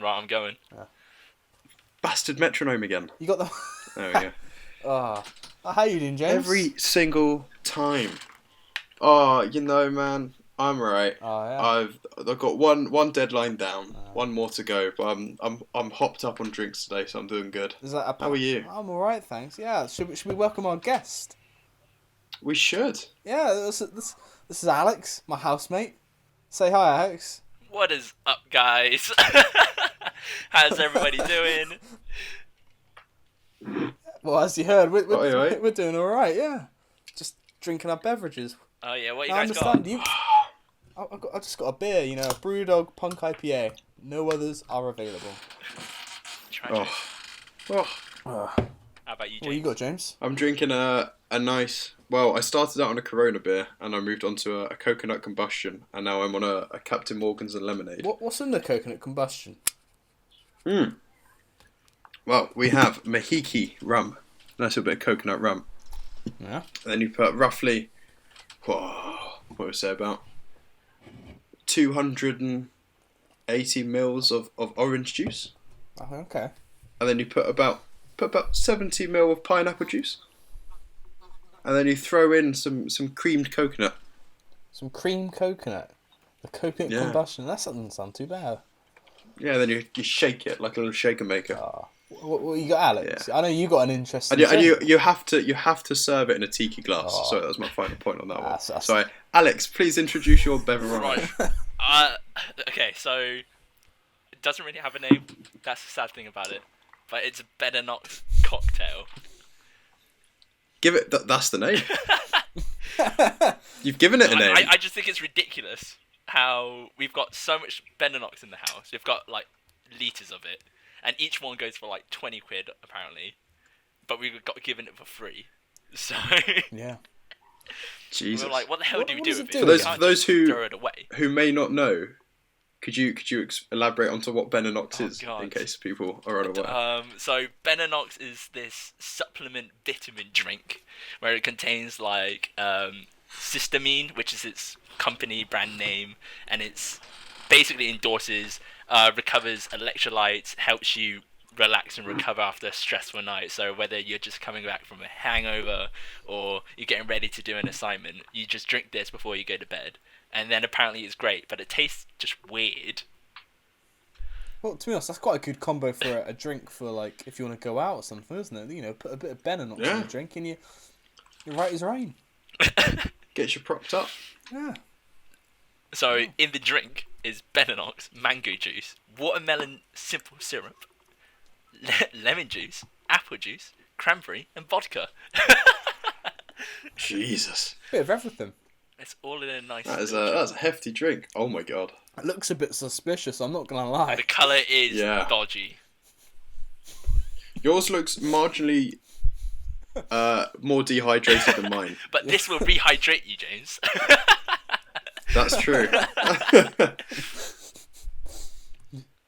Right, I'm going. Bastard metronome again. You got the... There we go. How you doing, James? Every single time. Oh, man, I'm alright. Oh, yeah. I've got one deadline down, one more to go, but I'm hopped up on drinks today, so I'm doing good. Is that How are you? I'm alright, thanks. Yeah, should we welcome our guest? We should. Yeah, this is Alex, my housemate. Say hi, Alex. What is up, guys? How's everybody doing? Well, as you heard, we're Right. we're doing alright, yeah. Just drinking our beverages. Oh yeah, what you I guys understand got? you. I just got a beer, a Brewdog Punk IPA. No others are available. Tragic. Oh, How about you, James? What you got, James? I'm drinking a nice. Well, I started out on a Corona beer, and I moved on to a coconut combustion, and now I'm on a Captain Morgan's and lemonade. What's in the coconut combustion? Well, we have Mahiki rum, nice little bit of coconut rum. Yeah. And then you put roughly, what would I say, about 280 mils of orange juice. Oh, okay. And then you put about 70 mil of pineapple juice. And then you throw in some creamed coconut. Some cream coconut. The coconut combustion. That doesn't sound too bad. Yeah, then you shake it like a little shaker maker. What you got, Alex? Yeah. I know you got an interesting. And you have to serve it in a tiki glass. So that was my final point on that one. So Alex, please introduce your beverage. Right. Okay, so it doesn't really have a name. That's the sad thing about it. But it's a Better Knox cocktail. Give it. That's the name. You've given it a name. I just think it's ridiculous how we've got so much Better Knox in the house. We've got like litres of it. And each one goes for like 20 quid, apparently. But we got given it for free. So... Yeah. Jesus. We were like, what the hell do we do with it? For those throw it away. who may not know, could you elaborate onto what Better Knox is, in case people are unaware? So Better Knox is this supplement vitamin drink where it contains like cysteamine, which is its company brand name, and it's basically endorses recovers electrolytes, helps you relax and recover after a stressful night. So whether you're just coming back from a hangover or you're getting ready to do an assignment, you just drink this before you go to bed. And then apparently it's great, but it tastes just weird. Well, to be honest, that's quite a good combo for a drink for like if you want to go out or something, isn't it? Put a bit of Better Knox in the drink and you're right as rain. Gets you propped up. Yeah. So in the drink is Better Knox, mango juice, watermelon simple syrup, lemon juice, apple juice, cranberry, and vodka. Jesus. Bit of everything. It's all in a nice... That's a hefty drink. Oh my god. It looks a bit suspicious, I'm not going to lie. The colour is dodgy. Yours looks marginally more dehydrated than mine. But this will rehydrate you, James. That's true.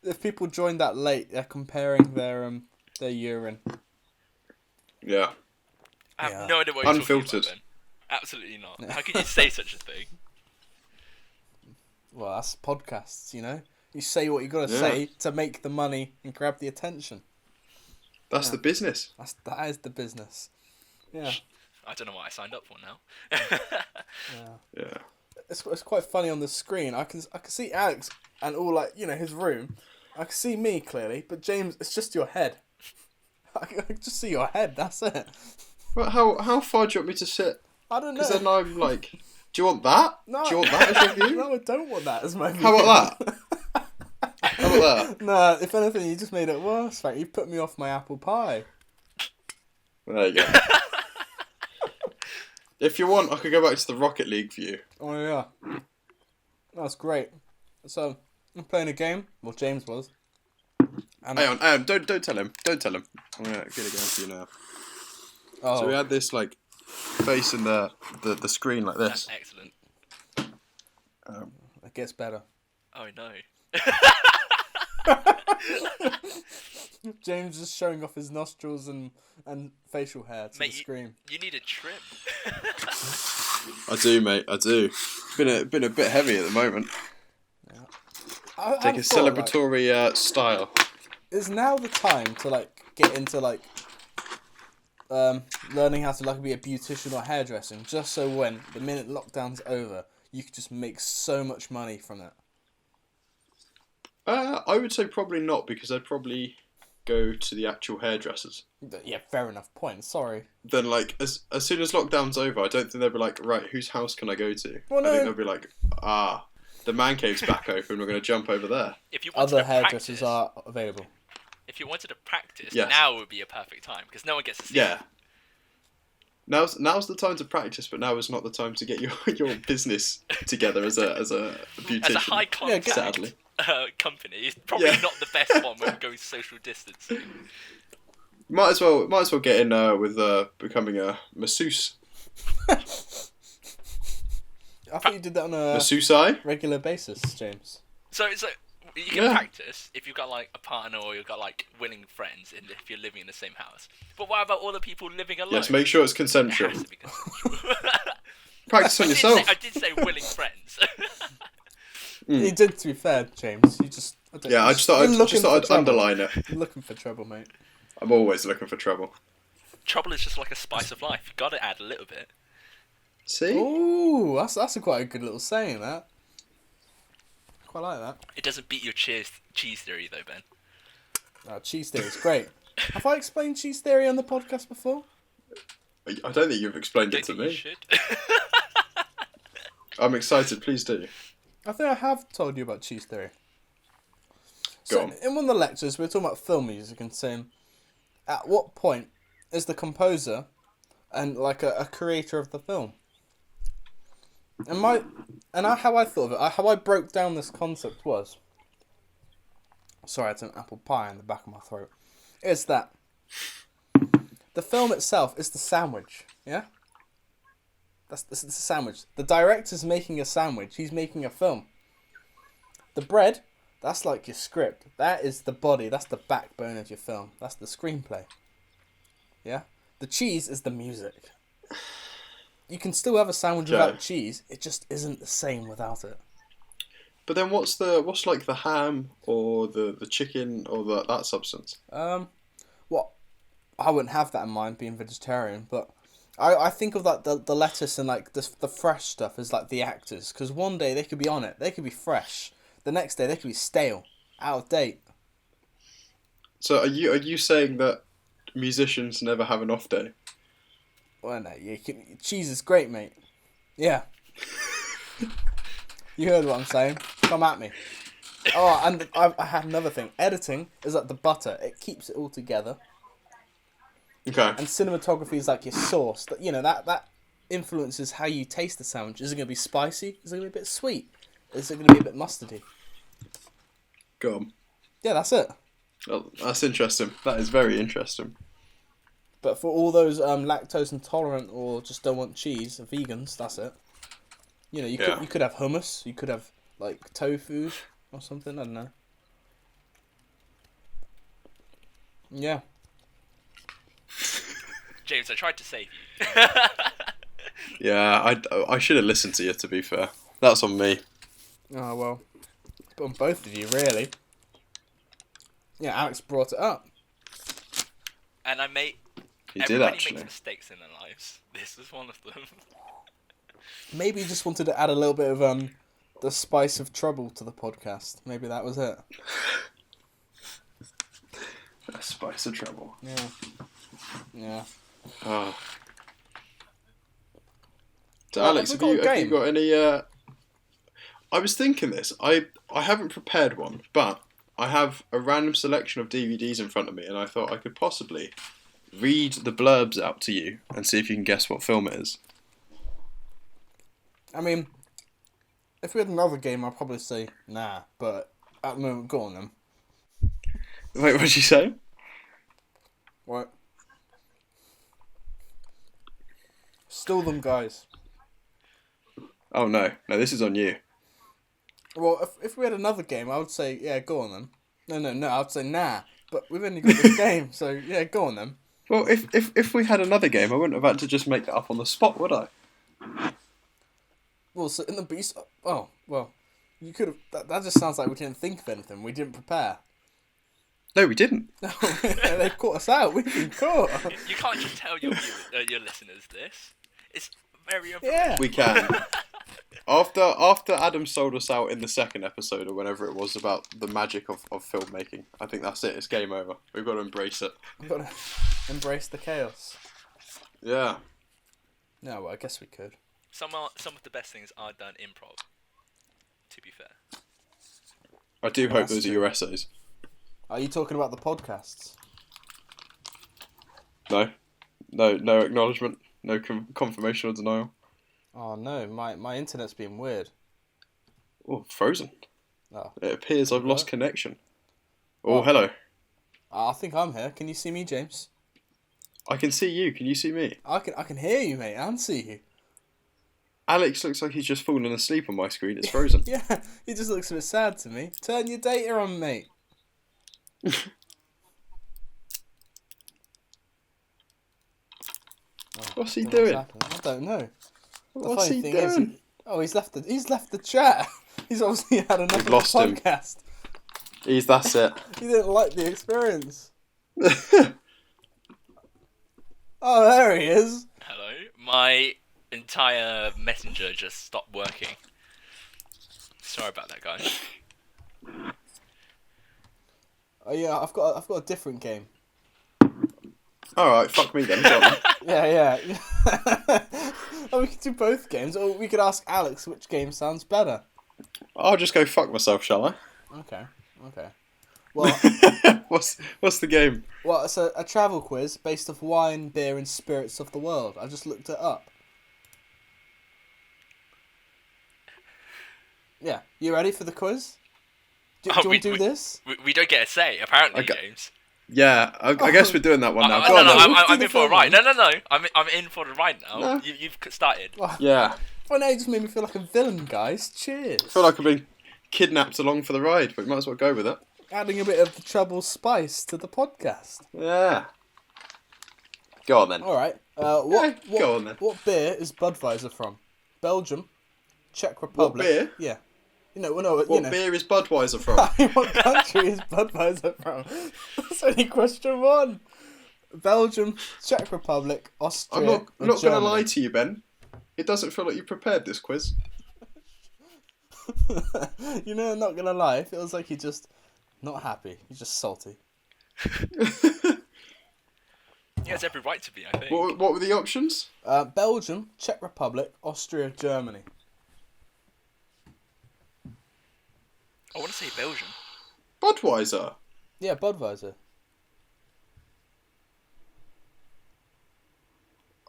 If people join that late, they're comparing their urine. Yeah. I have no idea what you're Unfiltered. talking about, then. Absolutely not. How can you say such a thing? Well, that's podcasts, You say what you got to say to make the money and grab the attention. That's the business. That is the business. Yeah. I don't know what I signed up for now. Yeah. It's quite funny on the screen. I can see Alex and all his room. I can see me clearly, but James, it's just your head. I can just see your head. That's it. But how far do you want me to sit? I don't know. Because then I'm like, do you want that? No. Do you want that as your view? No, I don't want that as my view. How about that? How about that? Nah, if anything, you just made it worse. Right? You put me off my apple pie. There you go. If you want, I could go back to the Rocket League view. Oh yeah, that's great. So I'm playing a game. Well, James was. And Hang on, don't tell him. Don't tell him. I'm gonna get a game for you now. Oh. So we had this facing the screen like this. That's excellent. It gets better. Oh no. James is showing off his nostrils and facial hair to the screen. You need a trim. I do, mate. I do. Been a bit heavy at the moment. Yeah. Take a celebratory style. Is now the time to like get into like learning how to like be a beautician or hairdressing, just so when the minute lockdown's over, you could just make so much money from it? I would say probably not, because I'd probably go to the actual hairdressers. Yeah, fair enough point. Sorry. Then, like, as soon as lockdown's over, I don't think they'll be like, right, whose house can I go to? Well, I think no. they'll be like, the man cave's back open, we're going to jump over there. If you wanted Other to hairdressers practice, are available. if you wanted to practice, Yes. now would be a perfect time because no one gets to see. Yeah. Now's the time to practice, but now is not the time to get your business together as a beautician. As a high contact sadly. company, it's probably Yeah. not the best one when going social distancing. Might as well get in with becoming a masseuse. I thought you did that on a Masseuse? regular basis, James. So you can Yeah. practice if you've got like a partner or you've got like willing friends, and if you're living in the same house. But what about all the people living alone? Yes, make sure it's It consensual. has to be consensual. Practice on yourself. I did say willing friends. You did, to be fair, James. You just... Yeah, I just thought I'd underline it. You're looking for trouble, mate. I'm always looking for trouble. Trouble is just like a spice of life. You got to add a little bit. See? Ooh, that's a quite a good little saying, that. Quite like that. It doesn't beat your cheese theory though, Ben. Cheese theory is great. Have I explained cheese theory on the podcast before? I don't think you've explained it Don't to think you me. should. I'm excited. Please do. I think I have told you about cheese theory. Go So, on. in one of the lectures, we were talking about film music and saying, at what point is the composer and like a creator of the film? How I thought of it, how I broke down this concept was, sorry, it's an apple pie in the back of my throat, is that the film itself is the sandwich, yeah? That's the sandwich. The director's making a sandwich, he's making a film. The bread, that's like your script. That is the body, that's the backbone of your film. That's the screenplay. Yeah? The cheese is the music. You can still have a sandwich without cheese, it just isn't the same without it. But then what's like the ham or the chicken or that substance? Well, I wouldn't have that in mind being vegetarian, but I think of like the lettuce and like the fresh stuff as like the actors, because one day they could be on it, they could be fresh. The next day they could be stale, out of date. So are you saying that musicians never have an off day? Well, no, cheese is great, mate. Yeah. You heard what I'm saying. Come at me. Oh, and I had another thing. Editing is like the butter. It keeps it all together. Okay. And cinematography is like your sauce. That influences how you taste the sandwich. Is it going to be spicy? Is it going to be a bit sweet? Is it going to be a bit mustardy? Go on. Yeah, that's it. Oh, that's interesting. That is very interesting. But for all those lactose intolerant or just don't want cheese, vegans, that's it. You could have hummus. You could have like tofu or something. I don't know. Yeah. James, I tried to save you. Yeah, I should have listened to you, to be fair. That's on me. Oh, well. It's on both of you, really. Yeah, Alex brought it up. And He did, everybody actually. makes mistakes in their lives. This is one of them. Maybe he just wanted to add a little bit of the spice of trouble to the podcast. Maybe that was it. A spice of trouble. Yeah. Yeah. Oh. So, Well, Alex, have have we you got a game? got any... I was thinking this. I haven't prepared one, but I have a random selection of DVDs in front of me, and I thought I could possibly read the blurbs out to you and see if you can guess what film it is. I mean, if we had another game, I'd probably say nah. But at the moment, go on then. Wait, what did you say? What? Steal them, guys. Oh, no, this is on you. Well, if we had another game, I would say, yeah, go on then. No, I would say nah. But we've only got this game, so yeah, go on then. Well, if we had another game, I wouldn't have had to just make that up on the spot, would I? Well, so in the beast. Oh, well. You could have. That just sounds like we didn't think of anything. We didn't prepare. No, we didn't. No, they've caught us out. We've been caught. You can't just tell your listeners this. It's very Yeah. We can. After Adam sold us out in the second episode or whenever it was about the magic of filmmaking, I think that's it. It's game over. We've got to embrace it. We've got to embrace the chaos. Yeah. No, well, I guess we could. Some of the best things are done improv. To be fair. I do hope those are your essays. Are you talking about the podcasts? No acknowledgement. No confirmation or denial. Oh no, my internet's been weird. Oh, frozen. Oh. It appears I've lost connection. Oh, Oh. hello. I think I'm here. Can you see me, James? I can see you. Can you see me? I can hear you, mate, and see you. Alex looks like he's just fallen asleep on my screen. It's frozen. Yeah, he just looks a bit sad to me. Turn your data on, mate. What's he What's doing? happened? I don't know. What's funny he thing is, doing? he's left the chat. He's obviously had enough We've of the lost him. podcast. That's it. He didn't like the experience. Oh, there he is. Hello. My entire messenger just stopped working. Sorry about that, guys. Oh yeah, I've got a different game. Alright, fuck me then. Go on. Yeah. Oh, we could do both games, or we could ask Alex which game sounds better. I'll just go fuck myself, shall I? Okay. Well, What's the game? well, it's a travel quiz based off wine, beer, and spirits of the world. I just looked it up. Yeah, you ready for the quiz? Do you want to do this? We don't get a say, apparently, Okay. James. Yeah, I guess we're doing that one now. Go No, on, no, then. I'm Do in the for a ride. film. No. I'm in for the ride now. No. You've started. Yeah. Well, now you just made me feel like a villain, guys. Cheers. I feel like I've been kidnapped along for the ride, but we might as well go with it. Adding a bit of the trouble spice to the podcast. Yeah. Go on then. All right. What go on then. What beer is Budweiser from? Belgium, Czech Republic. beer? Yeah. No. What beer is Budweiser from? What country is Budweiser from? That's only question one. Belgium, Czech Republic, Austria. I'm not or going to Germany? lie to you, Ben. It doesn't feel like you prepared this quiz. I'm not gonna lie. It feels like you're just not happy. You're just salty. He has every right to be, I think. What were the options? Belgium, Czech Republic, Austria, Germany. I want to say Belgium. Budweiser. Yeah, Budweiser.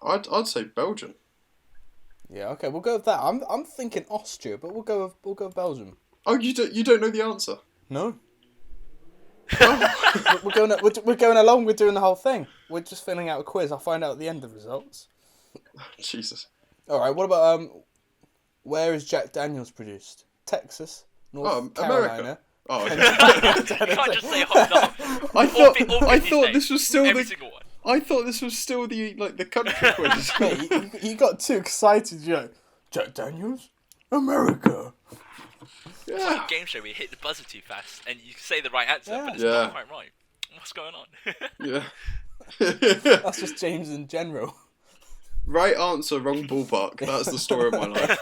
I'd say Belgium. Yeah, okay, we'll go with that. I'm thinking Austria, but we'll go with Belgium. Oh, you don't know the answer. No. we're going along. We're doing the whole thing. We're just filling out a quiz. I'll find out at the end of the results. Jesus. All right. What about where is Jack Daniels produced? Texas, North Carolina. America. Oh, okay. You can't just say hold on. I thought this was still every the. single one. I thought this was still the country quiz. Mate, you got too excited. You're like, Jack Daniels, America. Yeah. Game show where you hit the buzzer too fast and you say the right answer, but it's Yeah. not quite right. What's going on? Yeah. That's just James in general. Right answer, wrong ballpark. That's the story of my life.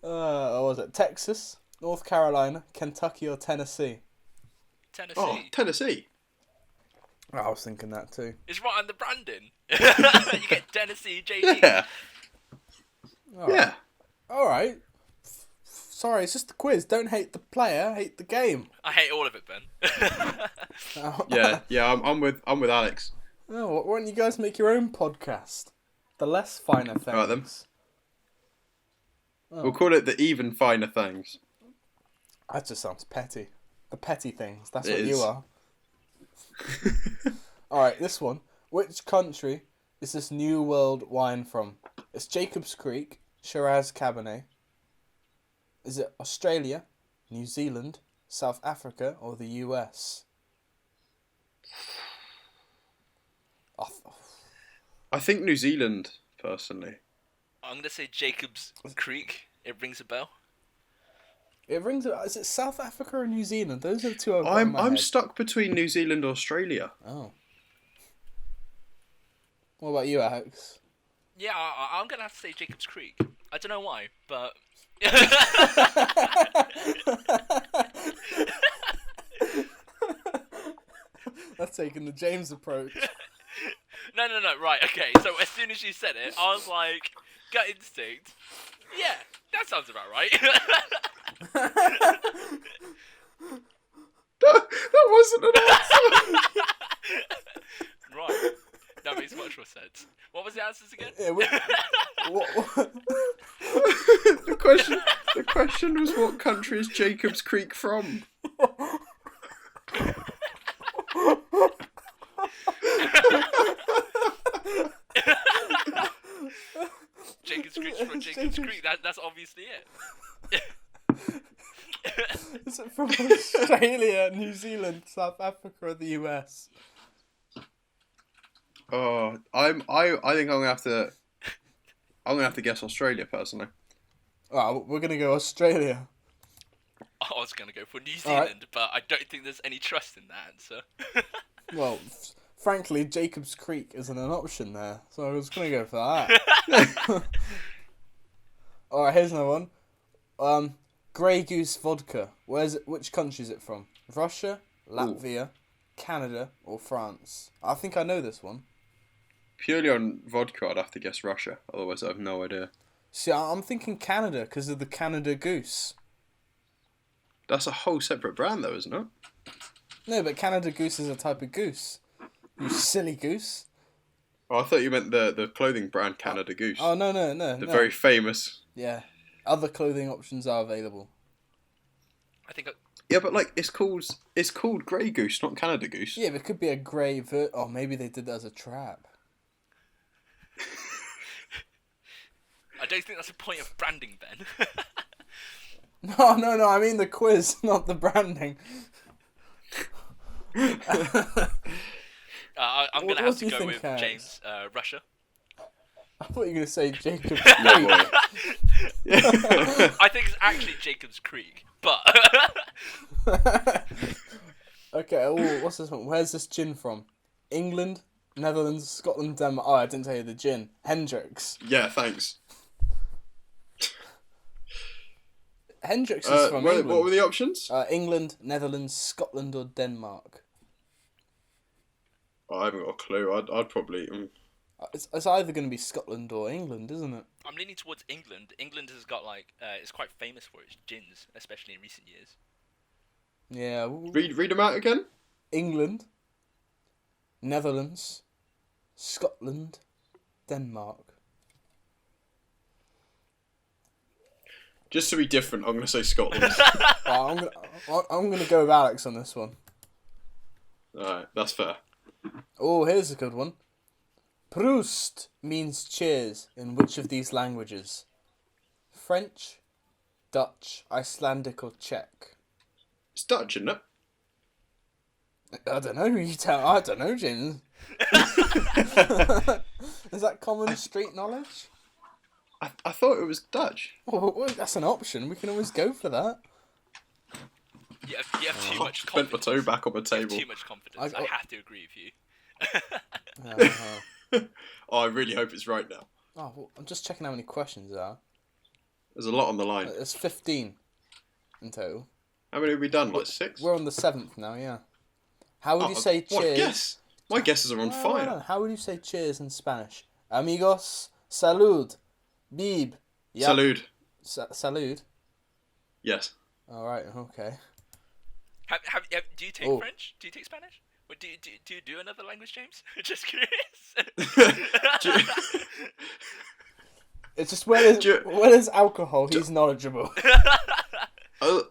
What was it? Texas, North Carolina, Kentucky, or Tennessee? Tennessee. Oh, Tennessee. I was thinking that too. It's right on the branding. You get Tennessee, JD. Yeah. All right. Yeah. All right. Sorry, it's just a quiz. Don't hate the player, hate the game. I hate all of it, Ben. Yeah. I'm with Alex. Oh, why don't you guys make your own podcast? The less finer things. Alright then. We'll call it the even finer things. That just sounds petty. The petty things. That's It what is. you are. Alright, this one. Which country is this New World wine from? It's Jacob's Creek, Shiraz Cabernet. Is it Australia, New Zealand, South Africa, or the US? I think New Zealand, personally. I'm going to say Jacob's Creek. It rings a bell. It rings. Is it South Africa or New Zealand? Those are the two I've got in my I'm head. stuck between New Zealand and Australia. Oh. What about you, Alex? Yeah, I'm gonna have to say Jacob's Creek. I don't know why, but That's taking the James approach. no. Right, okay. So as soon as you said it, I was like, gut instinct. Yeah, that sounds about right. That wasn't an answer. Right, that makes much more sense. What was the answers again? Yeah, what? The question was, what country is Jacob's Creek from? Jacob's Creek from Jacob's Creek. That's obviously it. Is it from Australia, New Zealand, South Africa, or the US? Oh, I think I'm gonna have to guess Australia personally. Well, we're gonna go Australia. I was gonna go for New Zealand, but I don't think there's any trust in that answer. Well, frankly, Jacob's Creek isn't an option there, so I was gonna go for that. All right, here's another one. Grey Goose vodka. Which country is it from? Russia, Latvia, Canada, or France? I think I know this one. Purely on vodka, I'd have to guess Russia. Otherwise, I have no idea. See, I'm thinking Canada because of the Canada Goose. That's a whole separate brand, though, isn't it? No, but Canada Goose is a type of goose. You silly goose. Oh, I thought you meant the clothing brand Canada Goose. Oh, no. The very famous. Yeah. Other clothing options are available. I think. Yeah, but like it's called Grey Goose, not Canada Goose. Yeah, but it could be a grey or maybe they did that as a trap. I don't think that's a point of branding, Ben. No, I mean the quiz, not the branding. I'm going to have to go with James, Russia. I thought you were going to say Jacob's No, Creek. boy. I think it's actually Jacob's Creek, but... Okay, what's this one? Where's this gin from? England, Netherlands, Scotland, Denmark. Oh, I didn't tell you the gin. Hendrix. Yeah, thanks. Hendrix is from England. What were the options? England, Netherlands, Scotland, or Denmark. Oh, I haven't got a clue. I'd probably. It's either going to be Scotland or England, isn't it? I'm leaning towards England. England has got it's quite famous for its gins, especially in recent years. Yeah. Read them out again. England, Netherlands, Scotland, Denmark. Just to be different, I'm going to say Scotland. I'm gonna go with Alex on this one. Alright, that's fair. Oh, here's a good one. Proust means cheers in which of these languages? French, Dutch, Icelandic, or Czech? It's Dutch, isn't it? I don't know. I don't know, James. Is that common street knowledge? I thought it was Dutch. Well, that's an option. We can always go for that. You have too much Bent my confidence. toe back on the You have table. too much confidence. I have to agree with you. Oh, I really hope it's right now. Oh, well, I'm just checking how many questions there are. There's a lot on the line. There's 15 in total. How many have we done? Like 6? We're on the 7th now, yeah. How would you say what cheers? guess? My guesses are on fire. No. How would you say cheers in Spanish? Amigos, salud, bib. Yep. Salud. Salud? Yes. Alright, okay. Do you take French? Do you take Spanish? Or do you do another language, James? Just curious. It's just when there's alcohol, he's knowledgeable. I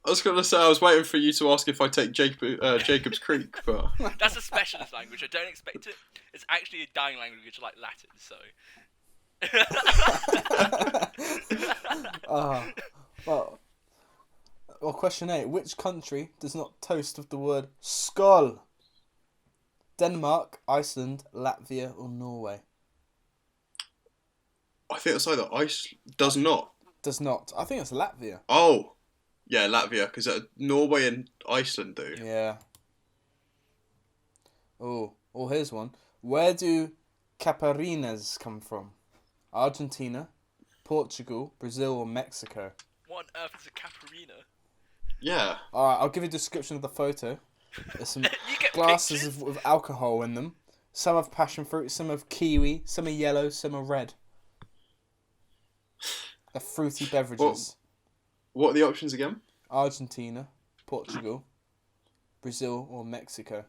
was going to say, I was waiting for you to ask if I take Jacob's Creek, but... That's a specialist language. I don't expect it. It's actually a dying language like Latin, so... Well, question 8. Which country does not toast with the word skål? Denmark, Iceland, Latvia, or Norway? I think it's either does not. Does not. I think it's Latvia. Oh. Yeah, Latvia, because Norway and Iceland do. Yeah. Here's one. Where do caparinas come from? Argentina, Portugal, Brazil, or Mexico? What on earth is a caparina? Yeah. Alright, I'll give you a description of the photo. There's some You get glasses pictures? with alcohol in them. Some have passion fruit, some have kiwi, some are yellow, some are red. They're fruity beverages. What are the options again? Argentina, Portugal, Brazil, or Mexico?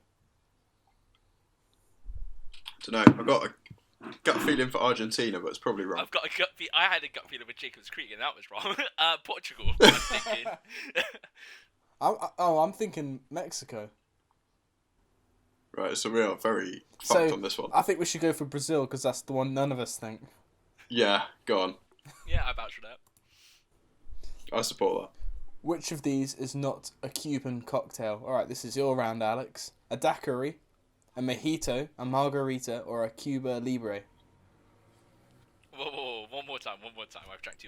I don't know. I've got a gut feeling for Argentina, but it's probably wrong. I've got a gut feel. I had a gut feeling with Jacob's Creek, and that was wrong. Portugal. I'm thinking. I'm thinking Mexico. Right, so we are very fucked on this one. I think we should go for Brazil because that's the one none of us think. Yeah, go on. Yeah, I vouch for that. I support that. Which of these is not a Cuban cocktail? Alright, this is your round, Alex. A daiquiri, a mojito, a margarita, or a Cuba Libre? Whoa, one more time. I've drank too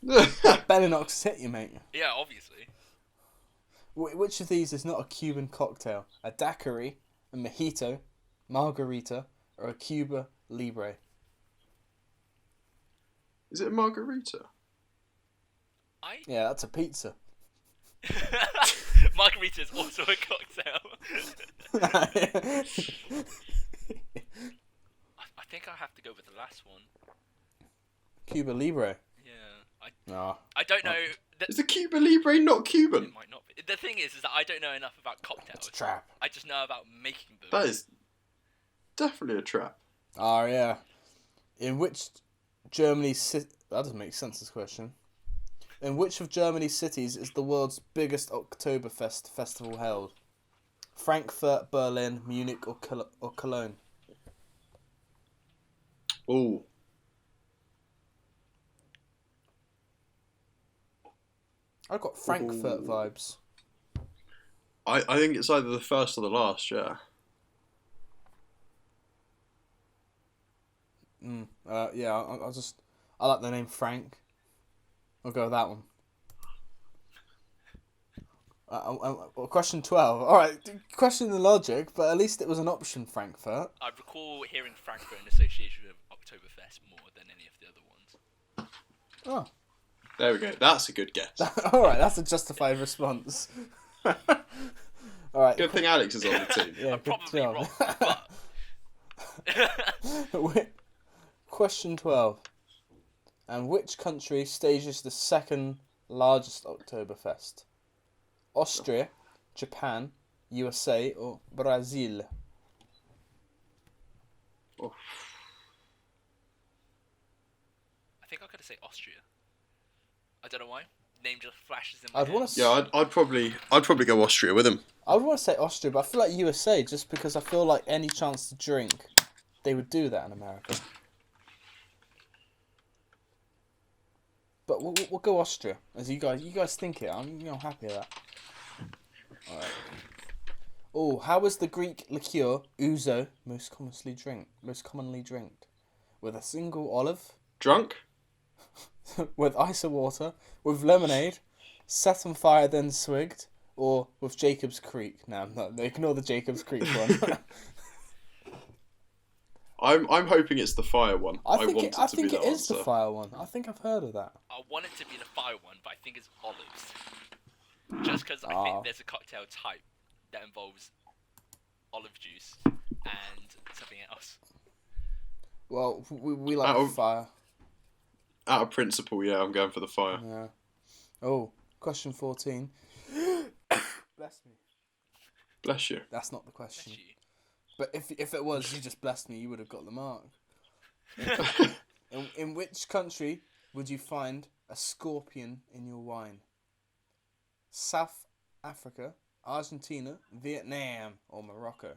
much. Bellinox hit you, mate. Yeah, obviously. Which of these is not a Cuban cocktail? A daiquiri, a mojito, margarita, or a Cuba Libre? Is it a margarita? Yeah, that's a pizza. Margarita is also a cocktail. I think I have to go with the last one. Cuba Libre. Yeah, Nah. I don't know. Is the Cuba Libre not Cuban? It might not be. The thing is that I don't know enough about cocktails. It's a trap. I just know about making them. That is definitely a trap. Oh, yeah. In which Germany city... That doesn't make sense, this question. In which of Germany's cities is the world's biggest Oktoberfest festival held? Frankfurt, Berlin, Munich, or Cologne? Oh. I've got Frankfurt vibes. I think it's either the first or the last, yeah. Yeah, I like the name Frank. I'll go with that one. Question 12. Alright, question the logic, but at least it was an option, Frankfurt. I recall hearing Frankfurt in association with Oktoberfest more than any of the other ones. Oh. There we go. That's a good guess. Alright, that's a justified response. Alright. Good thing Alex is on the team. Yeah, I'm good probably job. wrong, but... Question 12. And which country stages the second largest Oktoberfest? Austria, Japan, USA, or Brazil? Oh. I think I'm going to say Austria. I don't know why. Name just flashes in my I'd head. want to. Yeah, I'd probably go Austria with him. I would want to say Austria, but I feel like USA just because I feel like any chance to drink, they would do that in America. But we'll go Austria, as you guys think it. I'm happy with that. Alright. Oh, how is the Greek liqueur ouzo most commonly drinked? With a single olive, Drunk? with ice or water, with lemonade, set on fire then swigged, or with Jacob's Creek? No, ignore the Jacob's Creek one. I'm hoping it's the fire one. I think want it to be the is answer. the fire one. I think I've heard of that. I want it to be the fire one, but I think it's olives. Just because I think there's a cocktail type that involves olive juice and something else. Well, we like the fire. Out of principle, yeah, I'm going for the fire. Yeah. Oh, question 14. Bless me. Bless you. That's not the question. Bless you. But if it was, you just blessed me, you would have got the mark. In which country would you find a scorpion in your wine? South Africa, Argentina, Vietnam, or Morocco?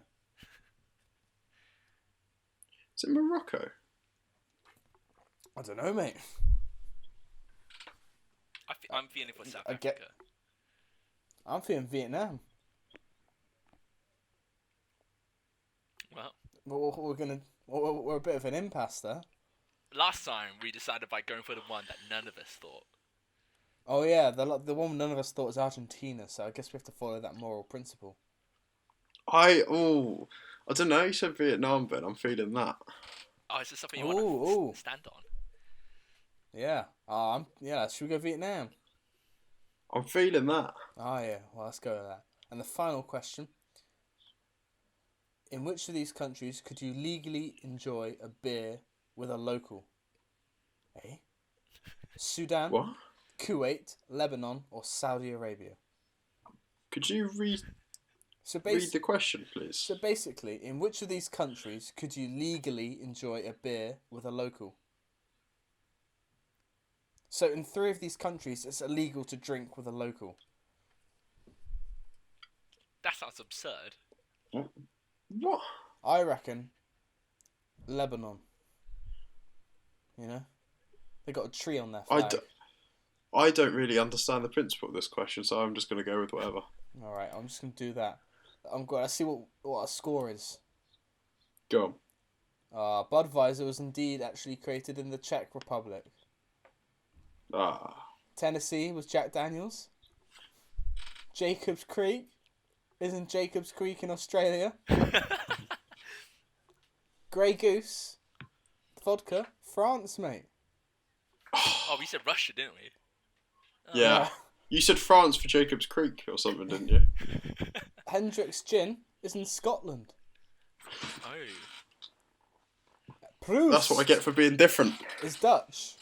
Is it Morocco? I don't know, mate. I'm feeling for South I Africa. get- I'm feeling Vietnam. Well, We're a bit of an impasse there. last time we decided by going for the one that none of us thought. Oh yeah, the one none of us thought was Argentina, so I guess we have to follow that moral principle. I don't know. You said Vietnam, Ben. I'm feeling that. Oh, is this something you Ooh, want to ooh. stand on? Yeah. Yeah. Should we go Vietnam? I'm feeling that. Oh yeah. Well, let's go with that. And the final question: in which of these countries could you legally enjoy a beer with a local? A. Sudan, What? Kuwait, Lebanon, or Saudi Arabia? Could you So, read the question, please? so basically, in which of these countries could you legally enjoy a beer with a local? So in 3 of these countries, it's illegal to drink with a local. That sounds absurd. What? I reckon Lebanon. You know? They got a tree on their flag. I don't really understand the principle of this question, so I'm just going to go with whatever. Alright, I'm just going to do that. I'm going to see what our score is. Go on. Budweiser was indeed actually created in the Czech Republic. Tennessee was Jack Daniels. Jacob's Creek is in Jacob's Creek in Australia. Grey Goose vodka, France, mate. Oh, we said Russia, didn't we? Yeah. You said France for Jacob's Creek or something, didn't you? Hendrick's Gin is in Scotland. Oh. Proust That's what I get for being different. is Dutch.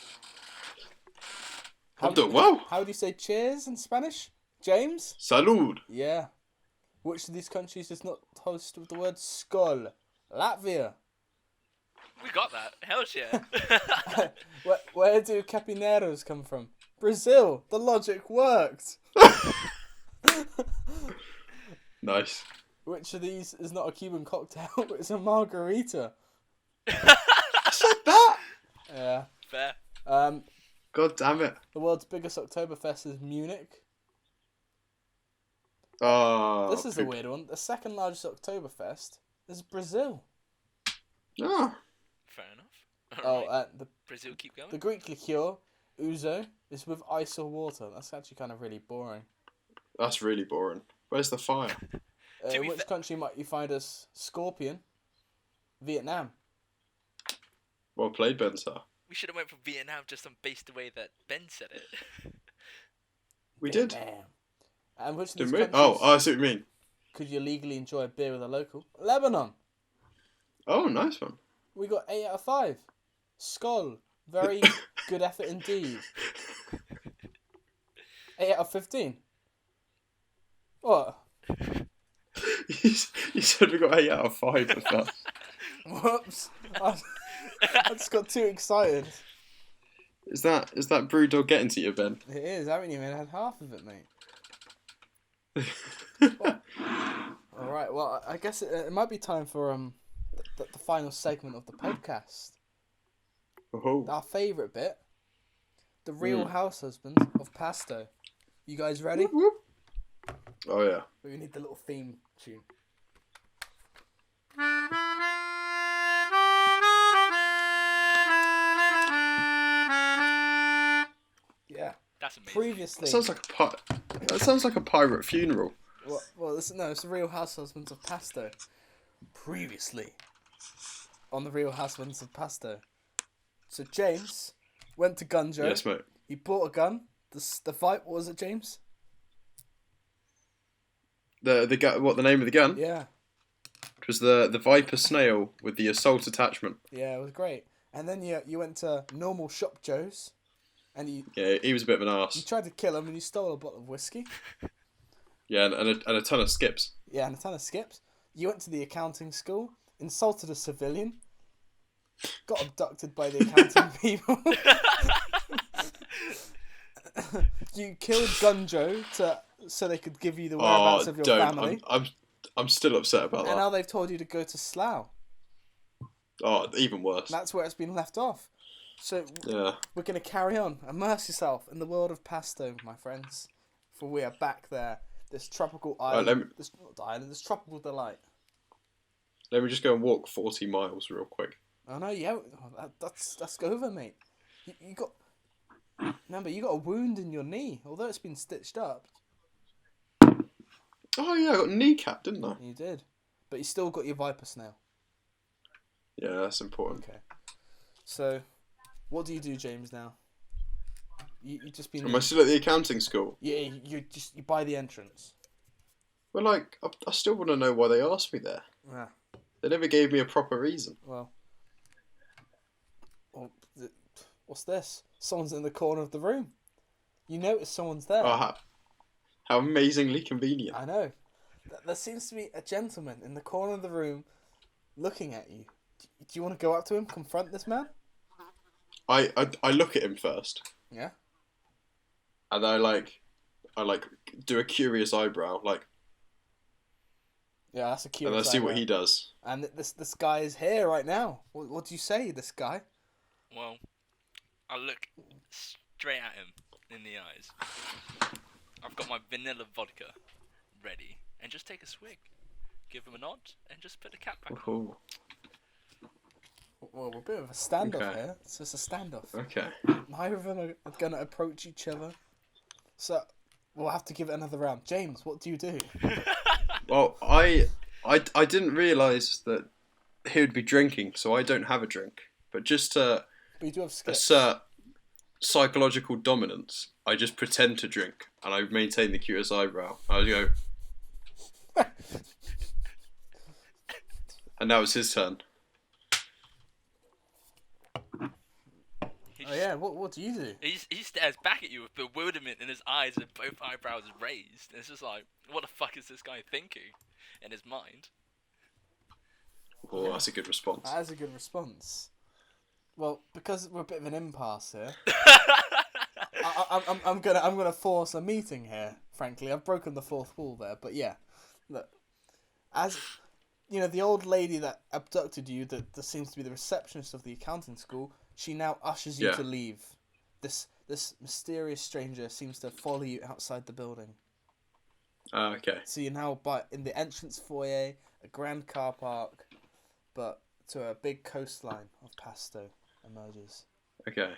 I'm doing well. How do you say cheers in Spanish? James? Salud. Yeah. Which of these countries is not host with the word skol? Latvia. We got that. Hell yeah. Where do capineros come from? Brazil. The logic worked. Nice. Which of these is not a Cuban cocktail? It's a margarita. I said that. Yeah. Fair. God damn it. The world's biggest Oktoberfest is Munich. This is a weird one. The second largest Oktoberfest is Brazil. Ah. Fair enough. Alright. The Brazil, keep going. The Greek liqueur, ouzo, is with ice or water. That's actually kind of really boring. That's really boring. Where's the fire? Which country might you find as scorpion? Vietnam. Well played, Ben, sir. We should have went for Vietnam just on based the way that Ben said it. We did. Vietnam. And which of Didn't these we? countries I see what you mean. could you legally enjoy a beer with a local? Lebanon. Oh, nice one. We got 8 out of 5. Skol. Very good effort indeed. 8 out of 15. What? You said we got 8 out of 5 of that. Whoops. I just got too excited. Is that Brewdog getting to you, Ben? It is. I haven't even had half of it, mate. Alright, well, I guess it might be time for the final segment of the podcast. Oh. Our favourite bit. The Real House Husbands of Pasto. You guys ready? Whoop, whoop. Oh, yeah. We need the little theme tune. Yeah. That's amazing. Previously. That sounds like a pirate funeral. Well, it's the Real House Husbands of Pasto. Previously. On the Real Housewives of Pasto. So James went to Gunjo. Yes, mate. He bought a gun. The fight, what was it, James? The gun. What, the name of the gun? Yeah. It was the Viper Snail with the assault attachment. Yeah, it was great. And then you went to normal Shop Joe's, and you Yeah, he was a bit of an arse. tried to kill him, and you stole a bottle of whiskey. Yeah, and a ton of skips. Yeah, and a ton of skips. You went to the accounting school, insulted a civilian, got abducted by the accounting people. You killed Gunjo so they could give you the whereabouts of your family. I'm still upset about And that. now they've told you to go to Slough. Oh, even worse. That's where it's been left off. So Yeah. we're going to carry on. Immerse yourself in the world of Pasto, my friends. For we are back there. This tropical island. This tropical delight. Let me just go and walk 40 miles real quick. Oh no, yeah. That's over, mate. You got... Remember, you got a wound in your knee, although it's been stitched up. Oh yeah, I got kneecap, didn't I? You did, but you still got your viper snail. Yeah, that's important. Okay. So, what do you do, James? Now, you just been. Am I still at the accounting school? Yeah, you buy the entrance. Well, like, I still want to know why they asked me there. Yeah. They never gave me a proper reason. Well, what's this? Someone's in the corner of the room. You notice someone's there. Oh, how amazingly convenient. I know. There seems to be a gentleman in the corner of the room looking at you. Do you want to go up to him, confront this man? I look at him first, Yeah. and I do a curious eyebrow, like, Yeah, that's a and curious I see what eyebrow. he does. And this guy is here right now. What do you say, this guy? Well, I look straight at him in the eyes. I've got my vanilla vodka ready, and just take a swig. Give him a nod, and just put the cap back on. Ooh. Well, we're a bit of a standoff Okay. here. It's just a standoff. Okay. Neither of them are going to approach each other. So, we'll have to give it another round. James, what do you do? Well, I didn't realise that he would be drinking, so I don't have a drink. But just to But you do have skips. assert psychological dominance, I just pretend to drink, and I maintain the curious eyebrow. I go, and now it's his turn. Oh yeah, what do you do? He stares back at you with bewilderment in his eyes and both eyebrows raised. And it's just like, what the fuck is this guy thinking in his mind? Oh, that's a good response. That is a good response. Well, because we're a bit of an impasse here, I'm gonna force a meeting here. Frankly, I've broken the fourth wall there, but yeah, look, as you know, the old lady that abducted you, that seems to be the receptionist of the accounting school, she now ushers you Yeah. to leave. This mysterious stranger seems to follow you outside the building. Okay. So you're now in the entrance foyer, a grand car park, but to a big coastline of Pasto emerges. Okay.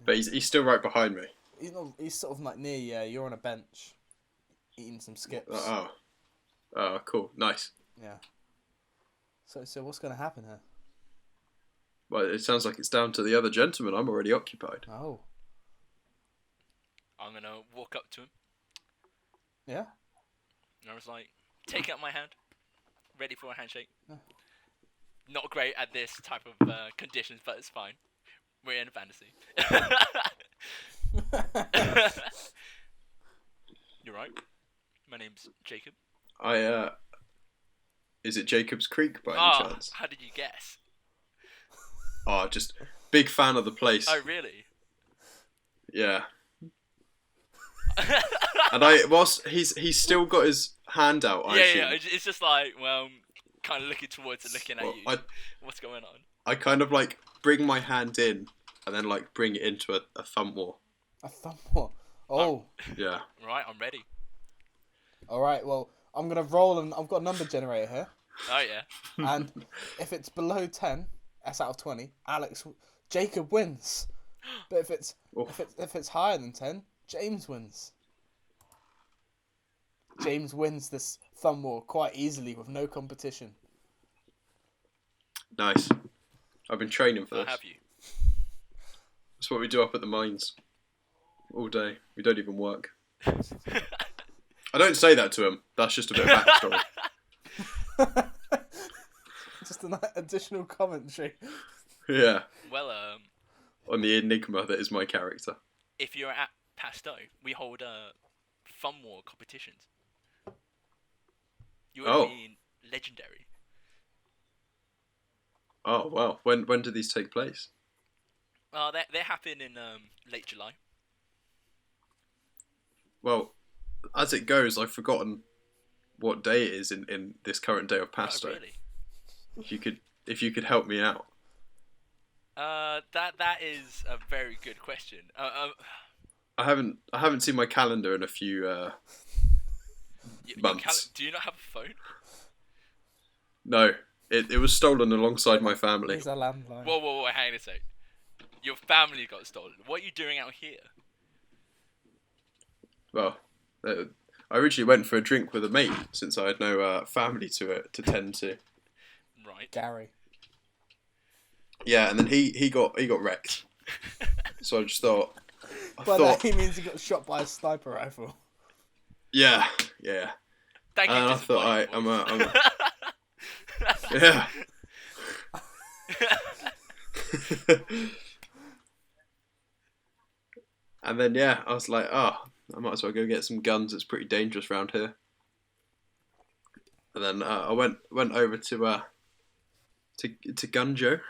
But he's still right behind me. He's sort of like near you. Yeah, you're on a bench, eating some skips. Oh, cool. Nice. Yeah. So what's going to happen here? Well, it sounds like it's down to the other gentleman. I'm already occupied. Oh. I'm gonna walk up to him, Yeah? and I was like, take out my hand, ready for a handshake. Yeah. Not great at this type of conditions, but it's fine. We're in a fantasy. You're right. My name's Jacob. Is it Jacob's Creek by any chance? How did you guess? Oh, just big fan of the place. Oh, really? Yeah. And whilst he's still got his hand out, I assume. Yeah. It's just like, well, kind of looking towards and looking at Well, you. What's going on? I kind of like bring my hand in and then like bring it into a thumb war. A thumb war. Oh. Yeah. Right, I'm ready. All right. Well, I'm gonna roll, and I've got a number generator here. Oh yeah. And if it's below 10, that's out of 20. Jacob wins. But if it's higher than 10, James wins. James wins this thumb war quite easily with no competition. Nice. I've been training for I'll this. have you. That's what we do up at the mines. All day. We don't even work. I don't say that to him. That's just a bit of backstory. Just an additional commentary. Yeah. Well, On the enigma that is my character. if you're at Pasto, we hold thumb war competitions. You would be legendary. Oh, wow. When do these take place? They happen in late July. Well, as it goes, I've forgotten what day it is in this current day of Pasto. Oh, really? If you could help me out. That is a very good question. I haven't seen my calendar in a few months. Do you not have a phone? No, it was stolen alongside my family. Here's a landline. Whoa, hang on a sec. Your family got stolen. What are you doing out here? Well, I originally went for a drink with a mate since I had no family to tend to. Right. Gary. Yeah, and then he got wrecked. So I just thought. By that he means he got shot by a sniper rifle. Yeah. Thank you. And I thought, yeah. And then I was like, I might as well go get some guns. It's pretty dangerous around here. And then I went over to Gunjo.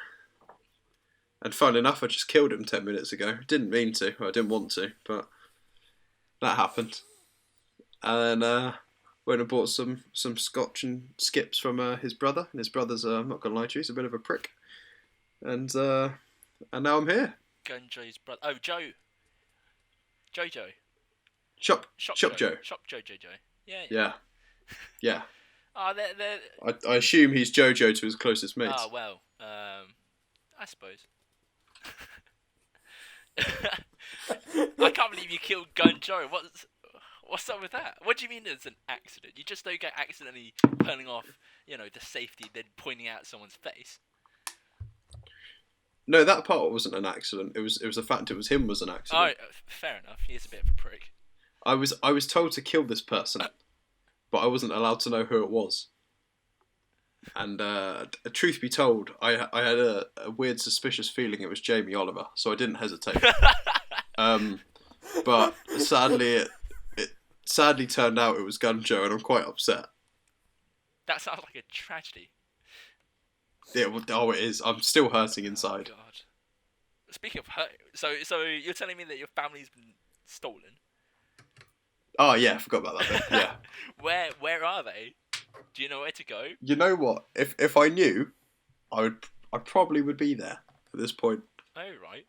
And funnily enough, I just killed him 10 minutes ago. Didn't mean to. I didn't want to, but that happened. And then went and bought some scotch and skips from his brother. And his brother's, I'm not going to lie to you, he's a bit of a prick. And now I'm here. Gunjo's brother. Oh, Joe. Jojo. Shop Joe. Shop Jojo. Yeah. Yeah. Oh, they're... I assume he's Jojo to his closest mates. Oh, well. I suppose. I can't believe you killed Gunjo. What's up with that? What do you mean it's an accident? You just don't get accidentally turning off, the safety, then pointing out someone's face. No, that part wasn't an accident. It was the fact it was him was an accident. Oh, fair enough. He is a bit of a prick. I was told to kill this person, but I wasn't allowed to know who it was. And truth be told, I had a weird suspicious feeling it was Jamie Oliver, so I didn't hesitate. But sadly, it sadly turned out it was Gunjo, and I'm quite upset. That sounds like a tragedy. Yeah, well, it is. I'm still hurting inside. Oh, God. Speaking of hurt, so you're telling me that your family's been stolen? Oh yeah, I forgot about that bit. Yeah. Where are they? Do you know where to go? You know what? If I knew, I probably would be there at this point. Oh right.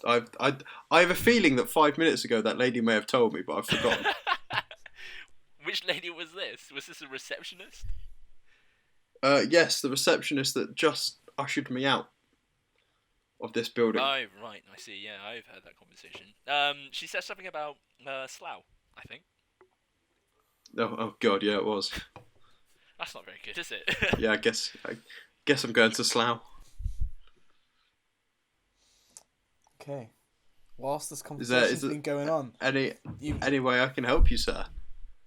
I have a feeling that 5 minutes ago that lady may have told me, but I've forgotten. Which lady was this? Was this a receptionist? Yes, the receptionist that just ushered me out of this building. Oh right, I see. Yeah, I've heard that conversation. She said something about Slough, I think. Oh God, yeah, it was. That's not very good, is it? Yeah, I guess I'm going to Slough. Okay. Whilst this conversation's been going on, any way I can help you, sir?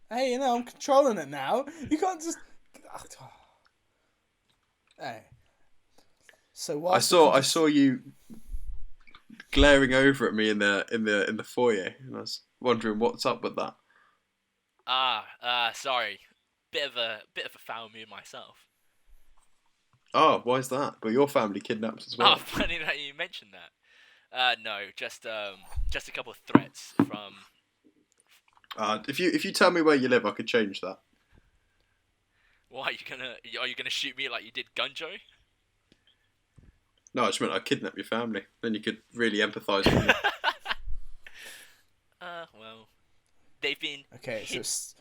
Hey, I'm controlling it now. You can't just. Hey. So I saw you glaring over at me in the foyer, and I was wondering what's up with that. Sorry. Bit of a foul mood myself. Oh, why is that? But your family kidnapped as well. Oh, funny that you mentioned that. No, just a couple of threats from. If you tell me where you live, I could change that. Why are you gonna shoot me like you did Gunjo? No, I just meant I'd kidnap your family. Then you could really empathise with me. Well, they've been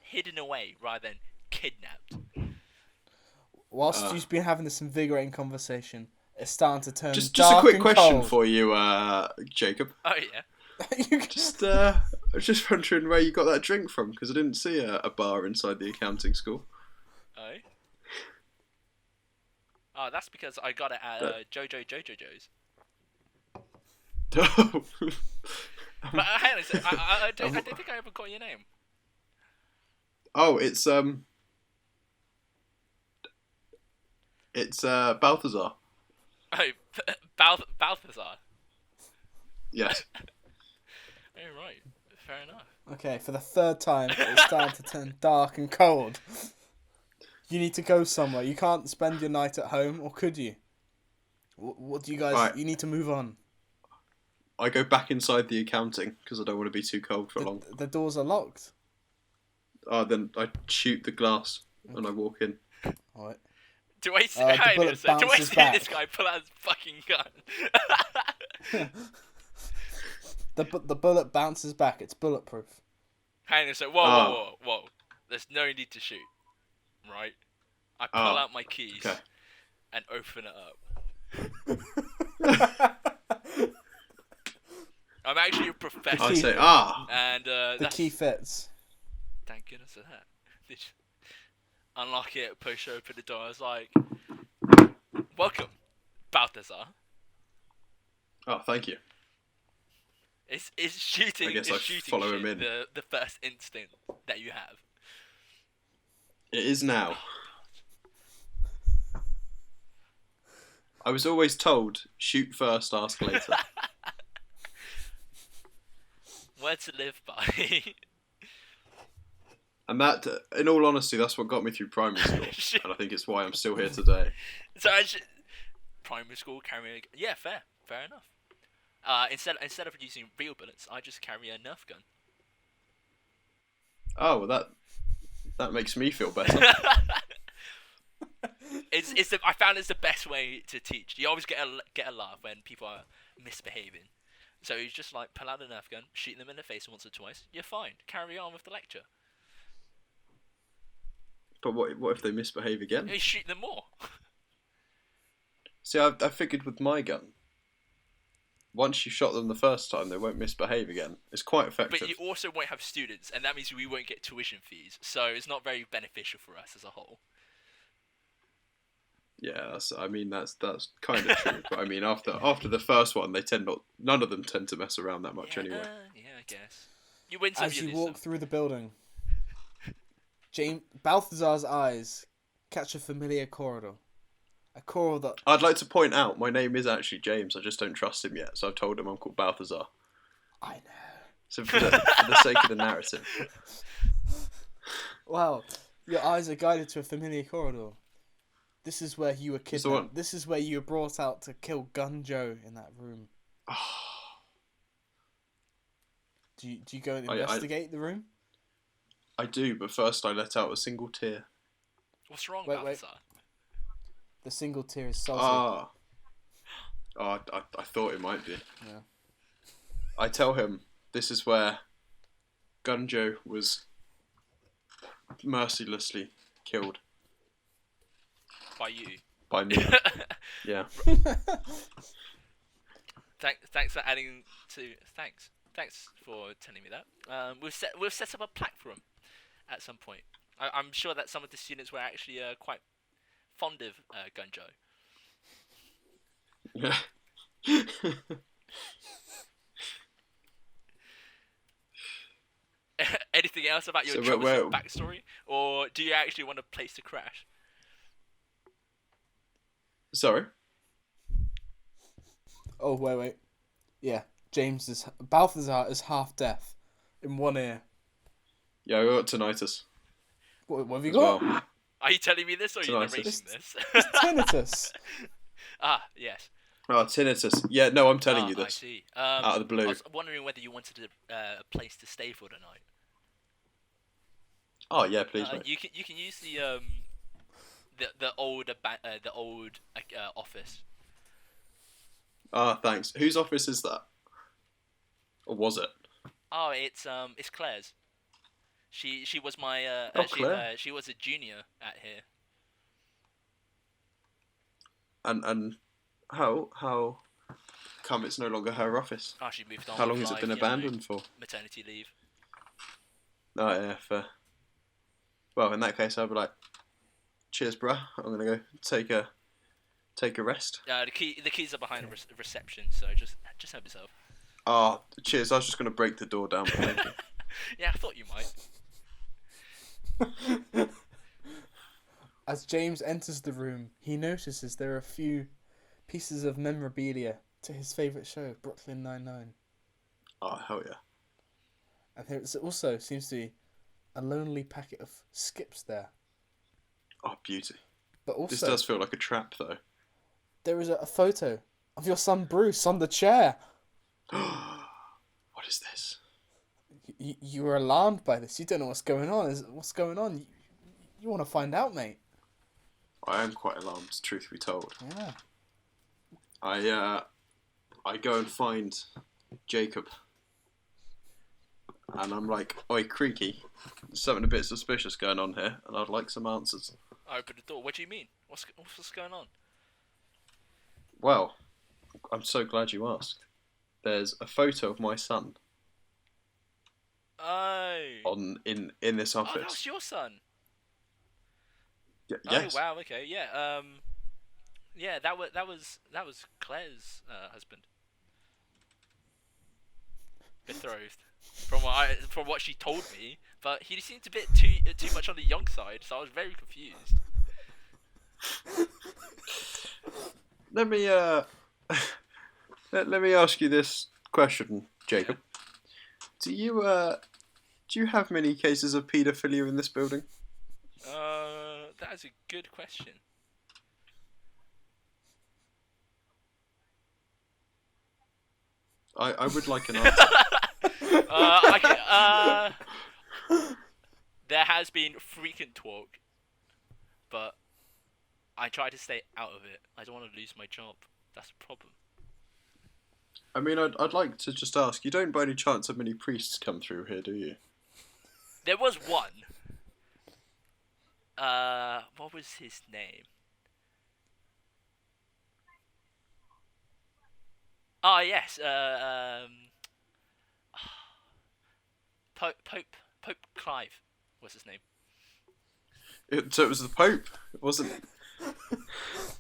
hidden away rather than kidnapped. Whilst you've been having this invigorating conversation, it's starting to turn just dark a quick and question cold. for you, Jacob. Oh yeah. I was just wondering where you got that drink from, because I didn't see a bar inside the accounting school. Oh. Oh, that's because I got it at Jojo's. Oh. But hang on a sec, I don't think I ever got your name. Oh, it's Balthazar. Oh, Balthazar. Yes. Oh right, fair enough. Okay, for the third time, it's starting to turn dark and cold. You need to go somewhere. You can't spend your night at home, or could you? What do you guys... Right. You need to move on. I go back inside the accounting, because I don't want to be too cold for long. The doors are locked. Oh, then I shoot the glass, and I walk in. Alright. Do I see, this guy pull out his fucking gun? The bullet bounces back. It's bulletproof. Hang on a sec. Whoa. There's no need to shoot. Right? I pull out my keys and open it up. I'm actually a professor. I say, And The that's... key fits. Thank goodness for that. Unlock it, push open the door. I was like, welcome, Balthazar. Oh, thank you. It's shooting. I guess it's I shooting follow shit, him in. The first instinct that you have. It is now. Oh, I was always told, shoot first, ask later. word to live by. And that, in all honesty, that's what got me through primary school. Shit. And I think it's why I'm still here today. So actually, primary school carrying. Yeah, fair enough. Instead of using real bullets, I just carry a Nerf gun. Oh, well, that makes me feel better. I found it's the best way to teach. You always get a laugh when people are misbehaving. So you just like pull out a Nerf gun, shoot them in the face once or twice. You're fine. Carry on with the lecture. But what if they misbehave again? You shoot them more. See, I figured with my gun, once you shot them the first time, they won't misbehave again. It's quite effective. But you also won't have students, and that means we won't get tuition fees. So it's not very beneficial for us as a whole. Yeah, that's kind of true. But I mean, after the first one, none of them tend to mess around that much anyway. Yeah, I guess. You win some, As you lose walk some. through the building, Balthazar's eyes catch a familiar corridor. A corridor that... I'd like to point out, my name is actually James. I just don't trust him yet, so I've told him I'm called Balthazar. I know. So for the sake of the narrative. Wow, your eyes are guided to a familiar corridor. This is where you were It's the one. kidnapped. This is where you were brought out to kill Gun Joe in that room. Do you go and investigate the room? I do, but first I let out a single tear. What's wrong, Wait. Balthazar? The single tear is salty. I thought it might be. Yeah. I tell him this is where Gunjo was mercilessly killed By you. by me. Yeah. Thanks for adding to. Thanks for telling me that. We'll set up a plaque for him at some point. I'm sure that some of the students were actually quite fond of Gunjo. Yeah. Anything else about your So troublesome backstory, or do you actually want a place to crash? Sorry. Oh, wait. Yeah, Balthazar is half deaf in one ear. Yeah, I got tinnitus. What have you as got? well. Are you telling me this, or are you Tinnitus. narrating this? It's tinnitus. Yes. Oh, tinnitus. Yeah, no, I'm telling you I this. see. Out of the blue. I was wondering whether you wanted a place to stay for the night. Oh yeah, please, mate. You can use the old office. Thanks. Whose office is that? Or was it? Oh, it's Claire's. She was my Claire. she was a junior at here. And how come it's no longer her office? Oh, she moved on. How long with has it life, been you know, abandoned for? maternity leave. Oh yeah, fair. Well, in that case, I'll be like, cheers, bruh. I'm gonna go take a rest. The keys are behind the reception, so just help yourself. Oh, cheers. I was just gonna break the door down. But thank you. Yeah, I thought you might. As James enters the room, he notices there are a few pieces of memorabilia to his favourite show, Brooklyn Nine-Nine. Oh hell yeah. And there also seems to be a lonely packet of skips there. Oh beauty. But also, This does feel like a trap, though. there is a photo of your son Bruce on the chair. What is this? You were alarmed by this. You don't know what's going on. What's going on? You want to find out, mate. I am quite alarmed, truth be told. Yeah. I go and find Jacob. And I'm like, oi, Creaky, there's something a bit suspicious going on here, and I'd like some answers. I opened the door. What do you mean? What's going on? Well, I'm so glad you asked. There's a photo of my son Oh. in this Oh, that office. was your son. Yes. Oh wow. Okay. Yeah. Yeah. That was Claire's husband. Betrothed. From what she told me, but he seemed a bit too much on the young side, so I was very confused. Let me let me ask you this question, Jacob. Do you have many cases of paedophilia in this building? That is a good question. I would like an answer. There has been frequent talk, but I try to stay out of it. I don't want to lose my job. That's the problem. I mean, I'd like to just ask. You don't by any chance have many priests come through here, do you? There was one. What was his name? Oh yes. Pope Clive was his name. So it was the Pope. It wasn't.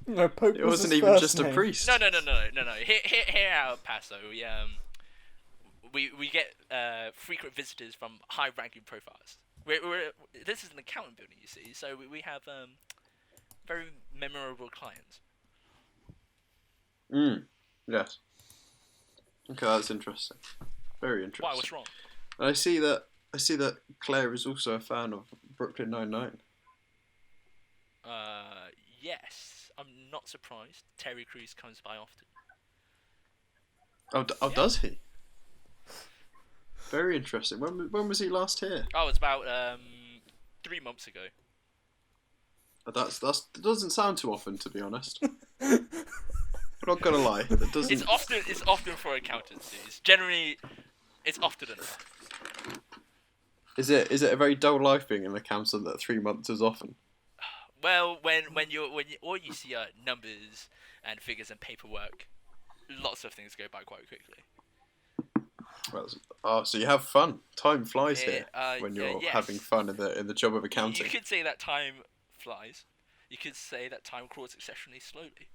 No, Pope It was wasn't his even first just name. a priest. No. Here at El Paso, we get frequent visitors from high-ranking profiles. This is an accountant building, you see, so we have very memorable clients. Yes. Okay, that's interesting. Very interesting. Why? What's wrong? And I see that Claire is also a fan of Brooklyn Nine-Nine. Yes. I'm not surprised. Terry Crews comes by often. Oh, does he? Very interesting. When was he last here? Oh, it's about 3 months ago. That doesn't sound too often, to be honest. I'm not gonna lie. That doesn't. It's often for accountancy. It's often enough. Is it a very dull life being an accountant that 3 months is often? Well, when all you see are numbers and figures and paperwork, lots of things go by quite quickly. Well, so you have fun. Time flies here when you're yes. having fun in the job of accounting. You could say that time flies. You could say that time crawls exceptionally slowly.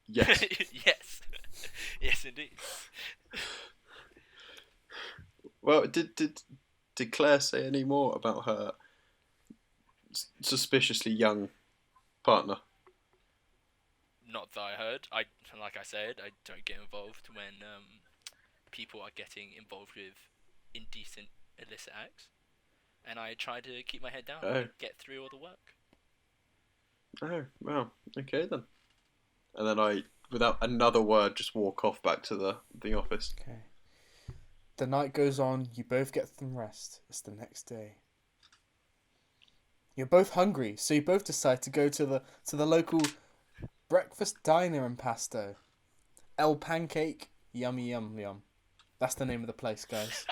Yes. Yes. Yes, indeed. Well, did Claire say any more about her suspiciously young partner? Not that I heard. Like I said, I don't get involved when people are getting involved with indecent, illicit acts, and I try to keep my head down and get through all the work. Oh, well, okay then. And then I, without another word, just walk off back to the office. Okay. The night goes on, you both get some rest. It's the next day. You're both hungry, so you both decide to go to the local breakfast diner in Pasto. El Pancake, yummy yum yum. That's the name of the place, guys.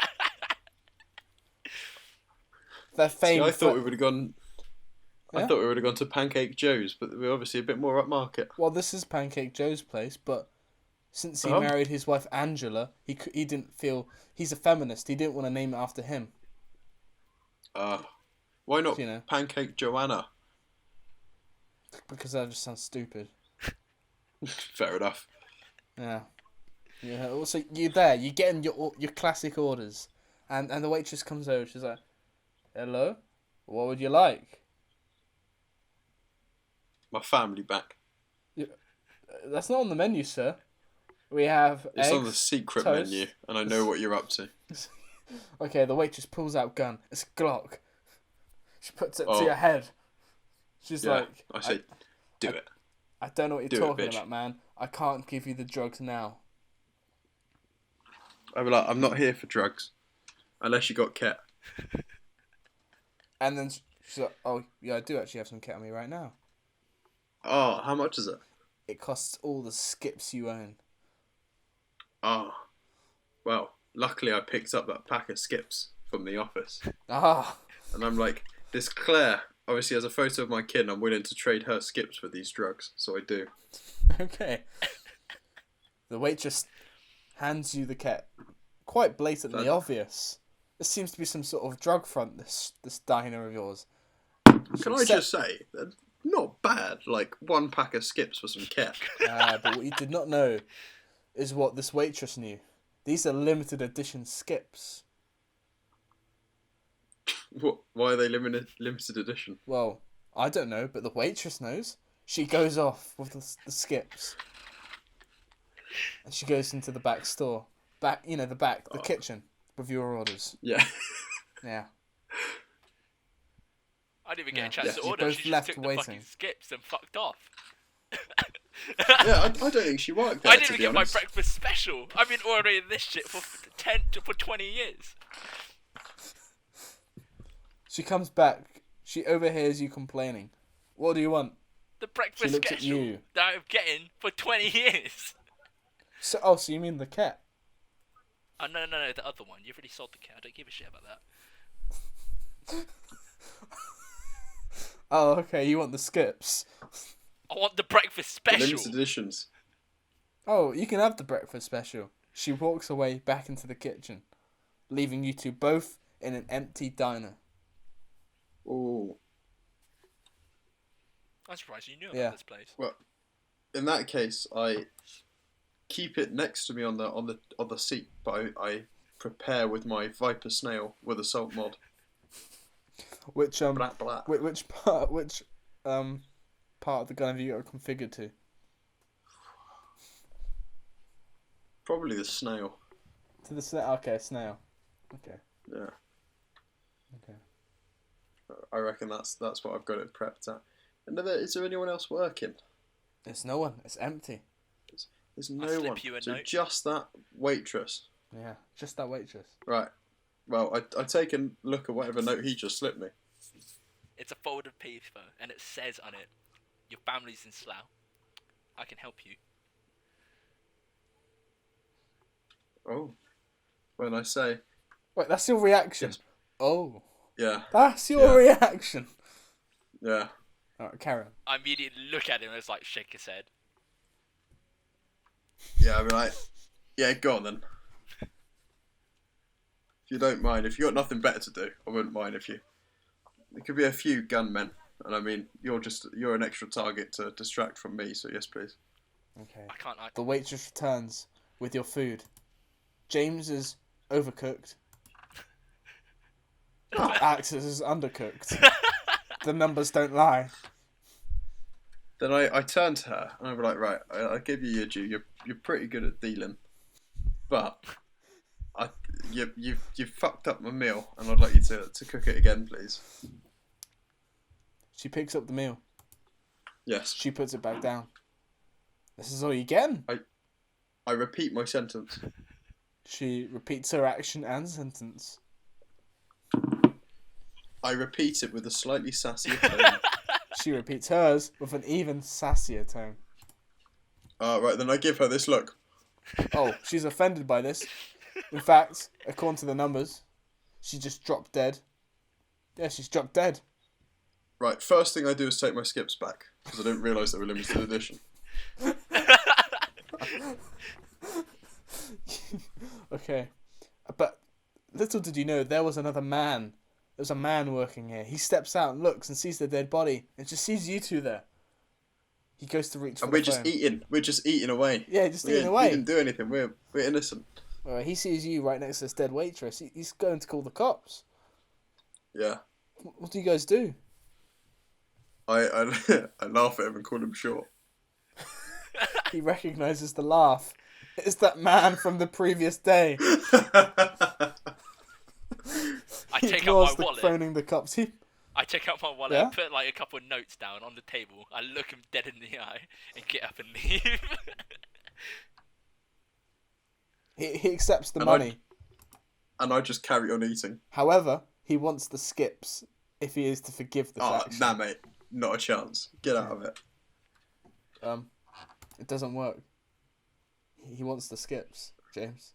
They're famous. See, I thought we would have gone. Yeah? I thought we would have gone to Pancake Joe's, but we're obviously a bit more upmarket. Well, this is Pancake Joe's place, but since he married his wife Angela, he didn't feel he's a feminist. He didn't want to name it after him. Why not Pancake Joanna? Because that just sounds stupid. Fair enough. Yeah. Yeah. Also, you're there. You're getting your classic orders, and the waitress comes over. She's like, "Hello, what would you like?" My family back. That's not on the menu, sir. We have It's eggs, on the secret toast. menu, and I know what you're up to. Okay, the waitress pulls out gun. It's a Glock. She puts it to your head. She's like, I say, do it. I don't know what Do you're it, talking bitch. about, man. I can't give you the drugs now. I'd be like, I'm not here for drugs, unless you got Ket. And then she's like, oh, yeah, I do actually have some Ket on me right now. Oh, how much is it? It costs all the skips you own. Oh, well, luckily I picked up that pack of skips from the office. Ah. And I'm like, this Claire, obviously, as a photo of my kid, I'm willing to trade her skips for these drugs, so I do. Okay. The waitress hands you the cat. Quite blatantly obvious. This seems to be some sort of drug front, this diner of yours. Can I just say, they're not bad, like 1 pack of skips for some cat. But what you did not know is what this waitress knew. These are limited edition skips. What? Why are they limited edition? Well, I don't know, but the waitress knows. She goes off with the skips. And she goes into the back store. The kitchen, with your orders. Yeah. Yeah. I didn't even get a chance to order. Both She just left took the waiting. fucking skips and fucked off. Yeah, I don't think she worked there, I didn't to even be get my honest. breakfast special. I've been ordering this shit for 20 years. She comes back. She overhears you complaining. What do you want? The breakfast She looks at special you. that I'm getting for 20 years. So you mean the cat? Oh, no, the other one. You've already sold the cat. I don't give a shit about that. Oh, okay. You want the skips? I want the breakfast The special. limited editions. Oh, you can have the breakfast special. She walks away back into the kitchen, leaving you two both in an empty diner. Ooh. I'm surprised you knew about this place. Well, in that case, I keep it next to me on the seat, but I prepare with my Viper snail with a salt mod. Which Black. which part of the gun have you got it configured to? Probably the snail. To the snail. Okay, snail. Okay. Yeah. Okay. I reckon that's what I've got it prepped at. And is there anyone else working? There's no one. It's empty. There's I'll no slip one. you a So note. just that waitress. Yeah, just that waitress. Right. Well, I take a look at whatever note he just slipped me. It's a folded paper, and it says on it, "Your family's in Slough. I can help you." Oh. When I say, Wait, that's your reaction. Yes. Oh, yeah, that's your reaction. yeah. All right, Karen. I immediately look at him and it's like, shake his head. Yeah, I'd be like, yeah, go on then. If you don't mind, if you got nothing better to do, I wouldn't mind if you. There could be a few gunmen, and I mean, you're an extra target to distract from me, so yes, please. Okay. I can't. The waitress returns with your food. James is overcooked. Axe is undercooked. The numbers don't lie. Then I turn to her and I'd be like, right, I give you your due. You're pretty good at dealing, but you've fucked up my meal, and I'd like you to cook it again, please. She picks up the meal. Yes. She puts it back down. This is all you get. I repeat my sentence. She repeats her action and sentence. I repeat it with a slightly sassier tone. She repeats hers with an even sassier tone. Right, then I give her this look. Oh, she's offended by this. In fact, according to the numbers, she just dropped dead. Yeah, she's dropped dead. Right, first thing I do is take my skips back, because I didn't realise they were limited edition. Okay. But little did you know, there was another man. There was a man working here. He steps out and looks and sees the dead body and just sees you two there. He goes to reach for And the we're phone. just eating. We're just eating away. Yeah, just eating away. We didn't do anything. We're innocent. Well, he sees you right next to this dead waitress. He's going to call the cops. Yeah. What do you guys do? I I laugh at him and call him short. He recognises the laugh. It's that man from the previous day. I He take out ignores my the wallet. phoning the cops. I take out my wallet Yeah? and put like a couple of notes down on the table. I look him dead in the eye and get up and leave. He accepts the And money. And I just carry on eating. However, he wants the skips if he is to forgive this action. Nah, mate. Not a chance. Get out of it. It doesn't work. He wants the skips, James.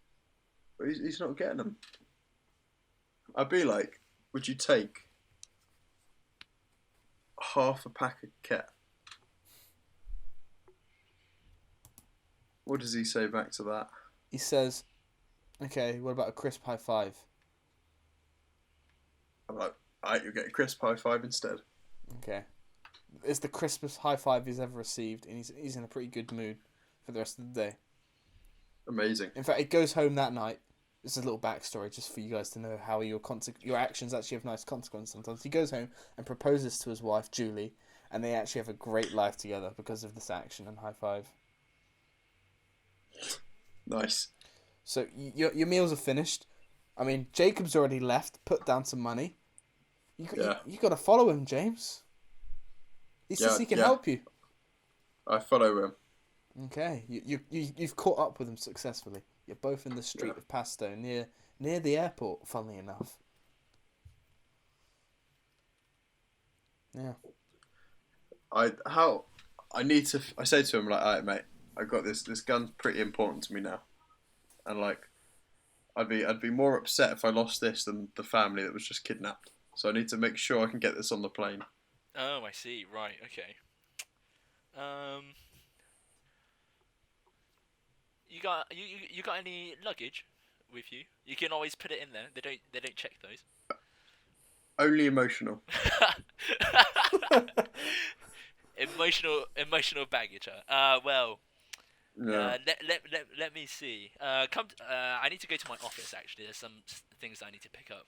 But he's not getting them. I'd be like, would you take half a pack of Kit. What does he say back to that? He says, "Okay, what about a crisp high five?" I'm like, alright, you'll get a crisp high five instead. Okay. It's the crispest high five he's ever received, and he's in a pretty good mood for the rest of the day. Amazing. In fact, he goes home that night. This is a little backstory just for you guys to know how your actions actually have nice consequences sometimes. He goes home and proposes to his wife, Julie, and they actually have a great life together because of this action and high five. Nice. So your meals are finished. I mean, Jacob's already left, put down some money. You got to follow him, James. He says he can help you. I follow him. Okay, you've caught up with him successfully. You're both in the street of Pasto, near the airport. Funnily enough. Yeah. I say to him, like, alright, mate, I got this gun's pretty important to me now, and like, I'd be more upset if I lost this than the family that was just kidnapped. So I need to make sure I can get this on the plane. Oh, I see. Right. Okay. You got any luggage with you? You can always put it in there. They don't check those. Only emotional. Emotional baggage. Well. Yeah. Let me see. I need to go to my office. Actually, there's some things I need to pick up.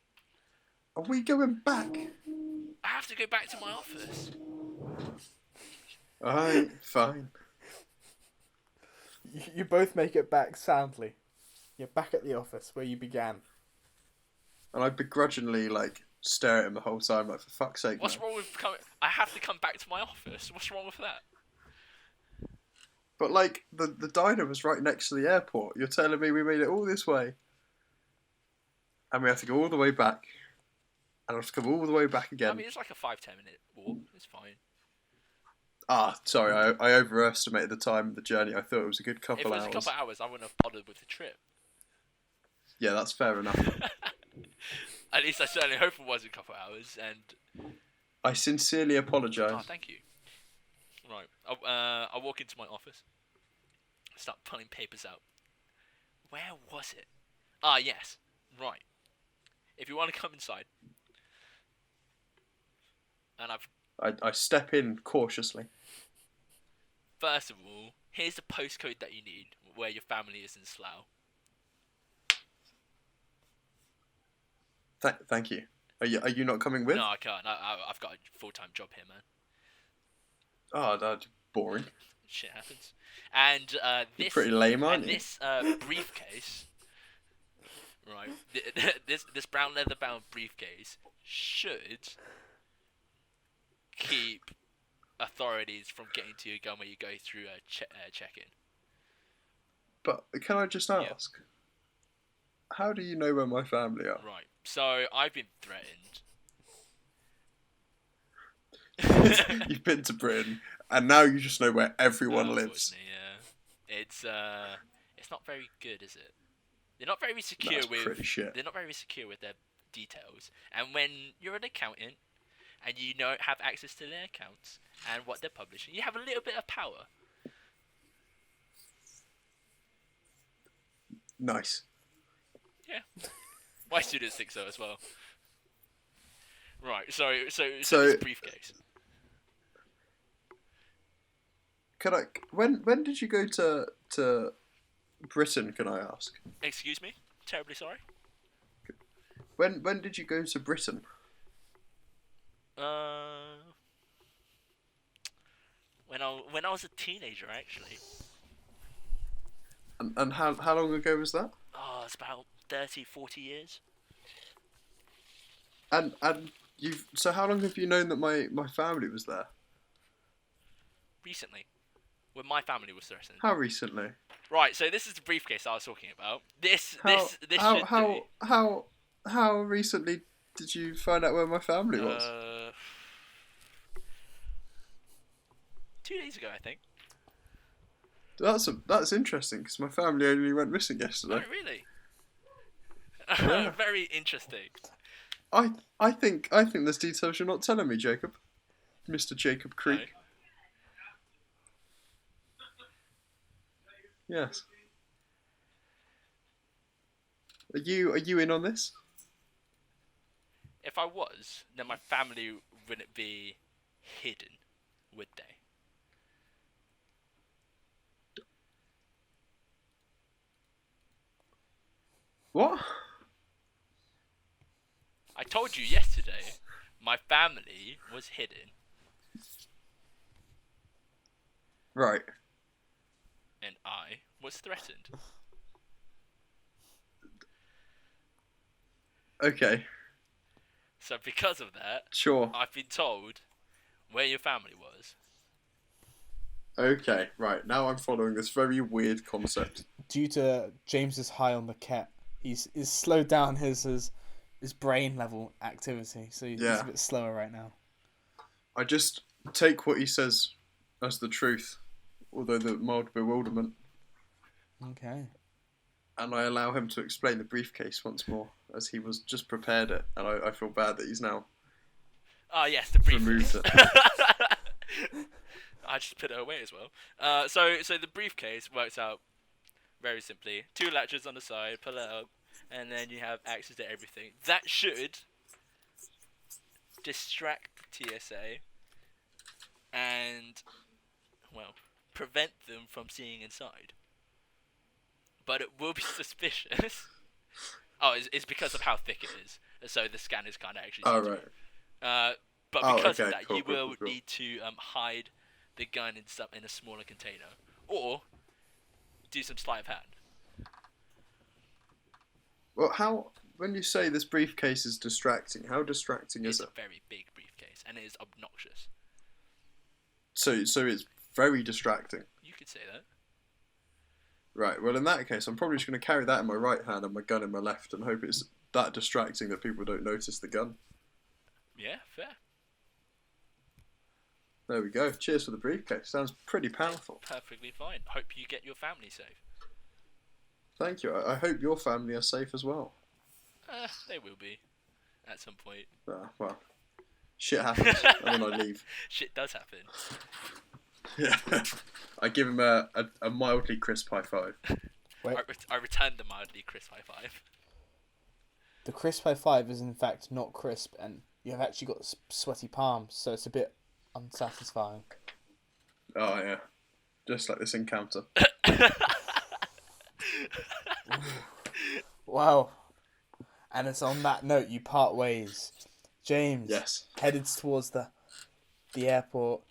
Are we going back? I have to go back to my office. Alright, fine. You both make it back soundly. You're back at the office where you began. And I begrudgingly like stare at him the whole time, like, for fuck's sake. What's man. wrong with coming? I have to come back to my office. What's wrong with that? But like the diner was right next to the airport. You're telling me we made it all this way, and we have to go all the way back, and I have to come all the way back again. I mean, it's like a 5-10 minute walk. It's fine. Ah, sorry, I overestimated the time of the journey. I thought it was a good If couple it was hours. a couple of hours, I wouldn't have bothered with the trip. Yeah, that's fair enough. At least I certainly hope it was a couple of hours. And I sincerely apologise. oh, thank you. Right, I walk into my office. Start pulling papers out. Where was it? Ah, yes. Right. If you want to come inside, and I step in cautiously. first of all, here's the postcode that you need where your family is in Slough. Thank you. Are you not coming with? No, I can't. I've got a full-time job here, man. Oh, that's boring. Shit happens. And You're this pretty lame, aren't and you? this briefcase, right? This brown leather-bound briefcase should keep authorities from getting to your gun when you go through a check-in. But can I just ask? How do you know where my family are? Right. So I've been threatened. You've been to Britain, and now you just know where everyone lives. Yeah. It's not very good, is it? They're not very secure That's pretty shit. They're not very secure with their details. And when you're an accountant and you have access to their accounts and what they're publishing, you have a little bit of power. Nice. Yeah. My students think so as well. Right. So this briefcase. Can I? When did you go to Britain? Can I ask? Excuse me. Terribly sorry. When did you go to Britain? When I was a teenager, actually. And how long ago was that? Oh, it's about 30, 40 years. And so how long have you known that my family was there? Recently. When my family was threatened. How recently? Right, so this is the briefcase I was talking about. How recently did you find out where my family was? 2 days ago, I think. That's interesting because my family only went missing yesterday. Oh, really? Yeah. Very interesting. I think there's details you're not telling me, Jacob. Mr. Jacob No. Creek. Yes. Are you in on this? If I was, then my family wouldn't be hidden, would they? What? I told you yesterday, my family was hidden, Right. and I was threatened. Okay. So because of that, Sure. I've been told where your family was. Okay. Right. Now I'm following this very weird concept. Due to James's high on the cat, he's slowed down his brain level activity, so he's Yeah. a bit slower right now. I just take what he says as the truth, although the mild bewilderment, Okay. and I allow him to explain the briefcase once more, as he was just prepared it, and I feel bad that he's now Ah, yes, the briefcase. removed it. I just put it away as well. So the briefcase works out very simply. 2 latches on the side, pull it up, and then you have access to everything. That should distract the TSA and, well, prevent them from seeing inside. But it will be suspicious. Oh, it's because of how thick it is. So the scanners can't actually see Oh, through. right. But because of okay, that, cool, you cool, will cool, cool. need to hide the gun in a smaller container, or do some sleight of hand. Well, when you say this briefcase is distracting, how distracting It's is a it? very big briefcase, and it is obnoxious. So it's very distracting. You could say that. Right, well in that case, I'm probably just going to carry that in my right hand and my gun in my left and hope it's that distracting that people don't notice the gun. Yeah, fair. There we go. Cheers for the briefcase. Sounds pretty powerful. Perfectly fine. Hope you get your family safe. Thank you. I hope your family are safe as well. They will be, at some point. Well, shit happens and then I leave. Shit does happen. Yeah. I give him a mildly crisp high five. Wait, I returned the mildly crisp high five. the crisp high five is in fact not crisp, and you have actually got sweaty palms, so it's a bit unsatisfying. Oh yeah. Just like this encounter. Wow. And it's on that note you part ways. James Yes. headed towards the airport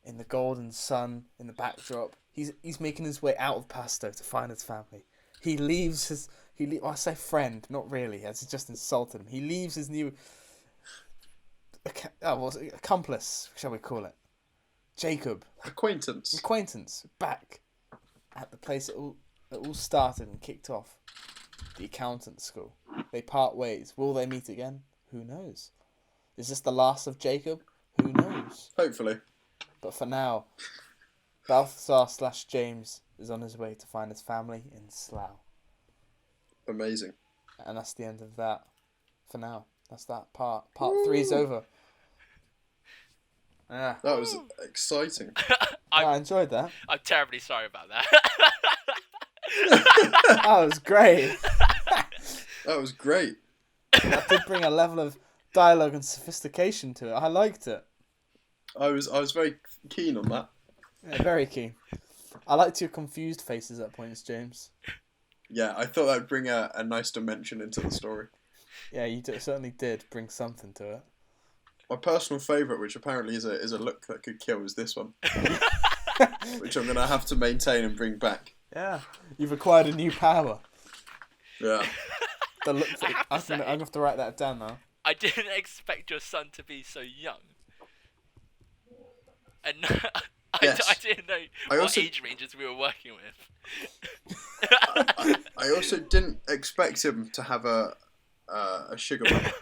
in the golden sun in the backdrop. He's making his way out of Pasto to find his family. He leaves his I say friend, not really, as he just insulted him. He leaves his new accomplice, shall we call it, Jacob, Acquaintance. back at the place it all started and kicked off, the accountant school. They part ways. Will they meet again? Who knows? Is this the last of Jacob? Who knows? Hopefully. But for now, Balthazar/James is on his way to find his family in Slough. Amazing. And that's the end of that. For now, that's that part. Part 3 is over. Yeah, That was exciting. I enjoyed that. I'm terribly sorry about that. That was great. That was great. That did bring a level of dialogue and sophistication to it. I liked it. I was very keen on that. Yeah, very keen. I liked your confused faces at points, James. Yeah, I thought that'd bring a nice dimension into the story. Yeah, you certainly did bring something to it. My personal favourite, which apparently is a look that could kill, is this one, which I'm gonna have to maintain and bring back. Yeah, you've acquired a new power. Yeah. The look. I'm say- gonna have to write that down now. I didn't expect your son to be so young. And Yes. I didn't know I what also- age ranges we were working with. I also didn't expect him to have a sugar mama.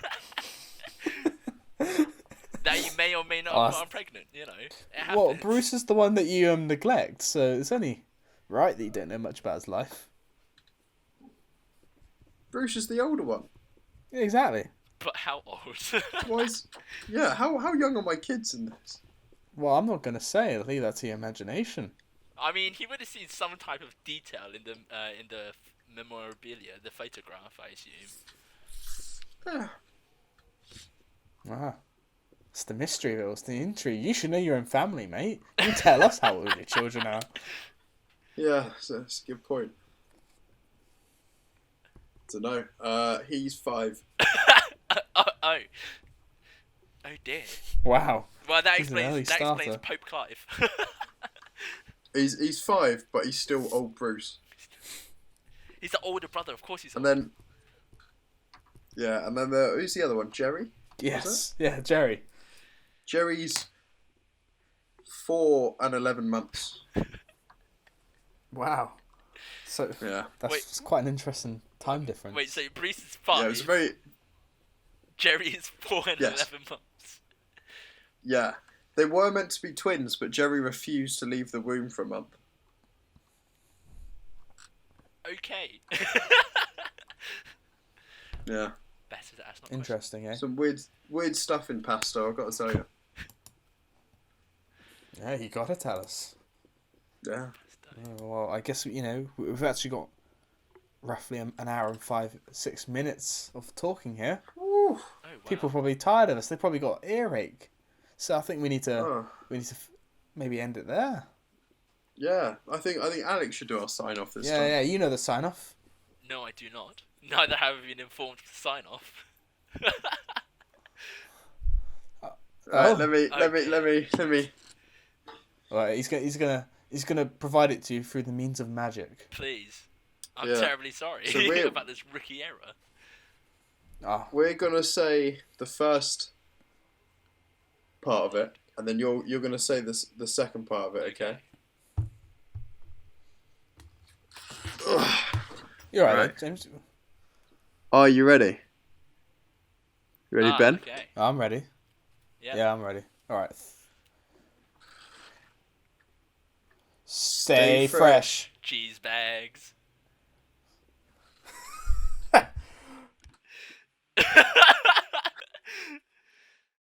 That you may or may not Oh, have that's- gotten pregnant, you know. It happens. Well, Bruce is the one that you neglect, so it's only right that you don't know much about his life. Bruce is the older one. Yeah, exactly. But how old? Why is... Yeah, how young are my kids in this? Well, I'm not gonna say. Leave that to your imagination. I mean, he would have seen some type of detail in the memorabilia, the photograph, I assume. Yeah. Ah, it's the mystery of it. It's the intrigue. You should know your own family, mate. You tell us how old your children are. Yeah, that's a good point. So no, he's 5. Oh dear. Wow. Well, that He's an early explains starter. Pope Clive. He's 5, but he's still old Bruce. He's the older brother, of course he's And old. then, yeah, and then who's the other one? Jerry? Yes. Yeah, Jerry. Jerry's 4 and 11 months. Wow. So Yeah. that's quite an interesting time difference. Wait, so Bruce is 5. Yeah, it was very. Jerry is 4 and Yes. 11 months. Yeah. They were meant to be twins, but Jerry refused to leave the womb for a month. Okay. Yeah. Better to ask not Interesting, eh? Some weird stuff in pasta, I've got to tell you. Yeah, you gotta tell us. Yeah. Oh, well, I guess we've actually got roughly an hour and 6 minutes of talking here. Woo. Oh, wow. People are probably tired of us. They probably got earache. So I think we need to Oh. maybe end it there. Yeah. I think Alex should do our sign off this Yeah, time. yeah. You know the sign off. No, I do not. Neither have I been informed to sign off. Right, Oh. let me. All right, he's gonna provide it to you through the means of magic. Please. I'm Yeah. terribly sorry So we're- about this rookie error. Ah, We're gonna say the first part of it, and then you're gonna say the second part of it. Okay. you're right, Right. James. Are you ready? You ready, Ben? Okay. I'm ready. Yeah. Yeah, I'm ready. All right. Stay fresh. Cheese bags.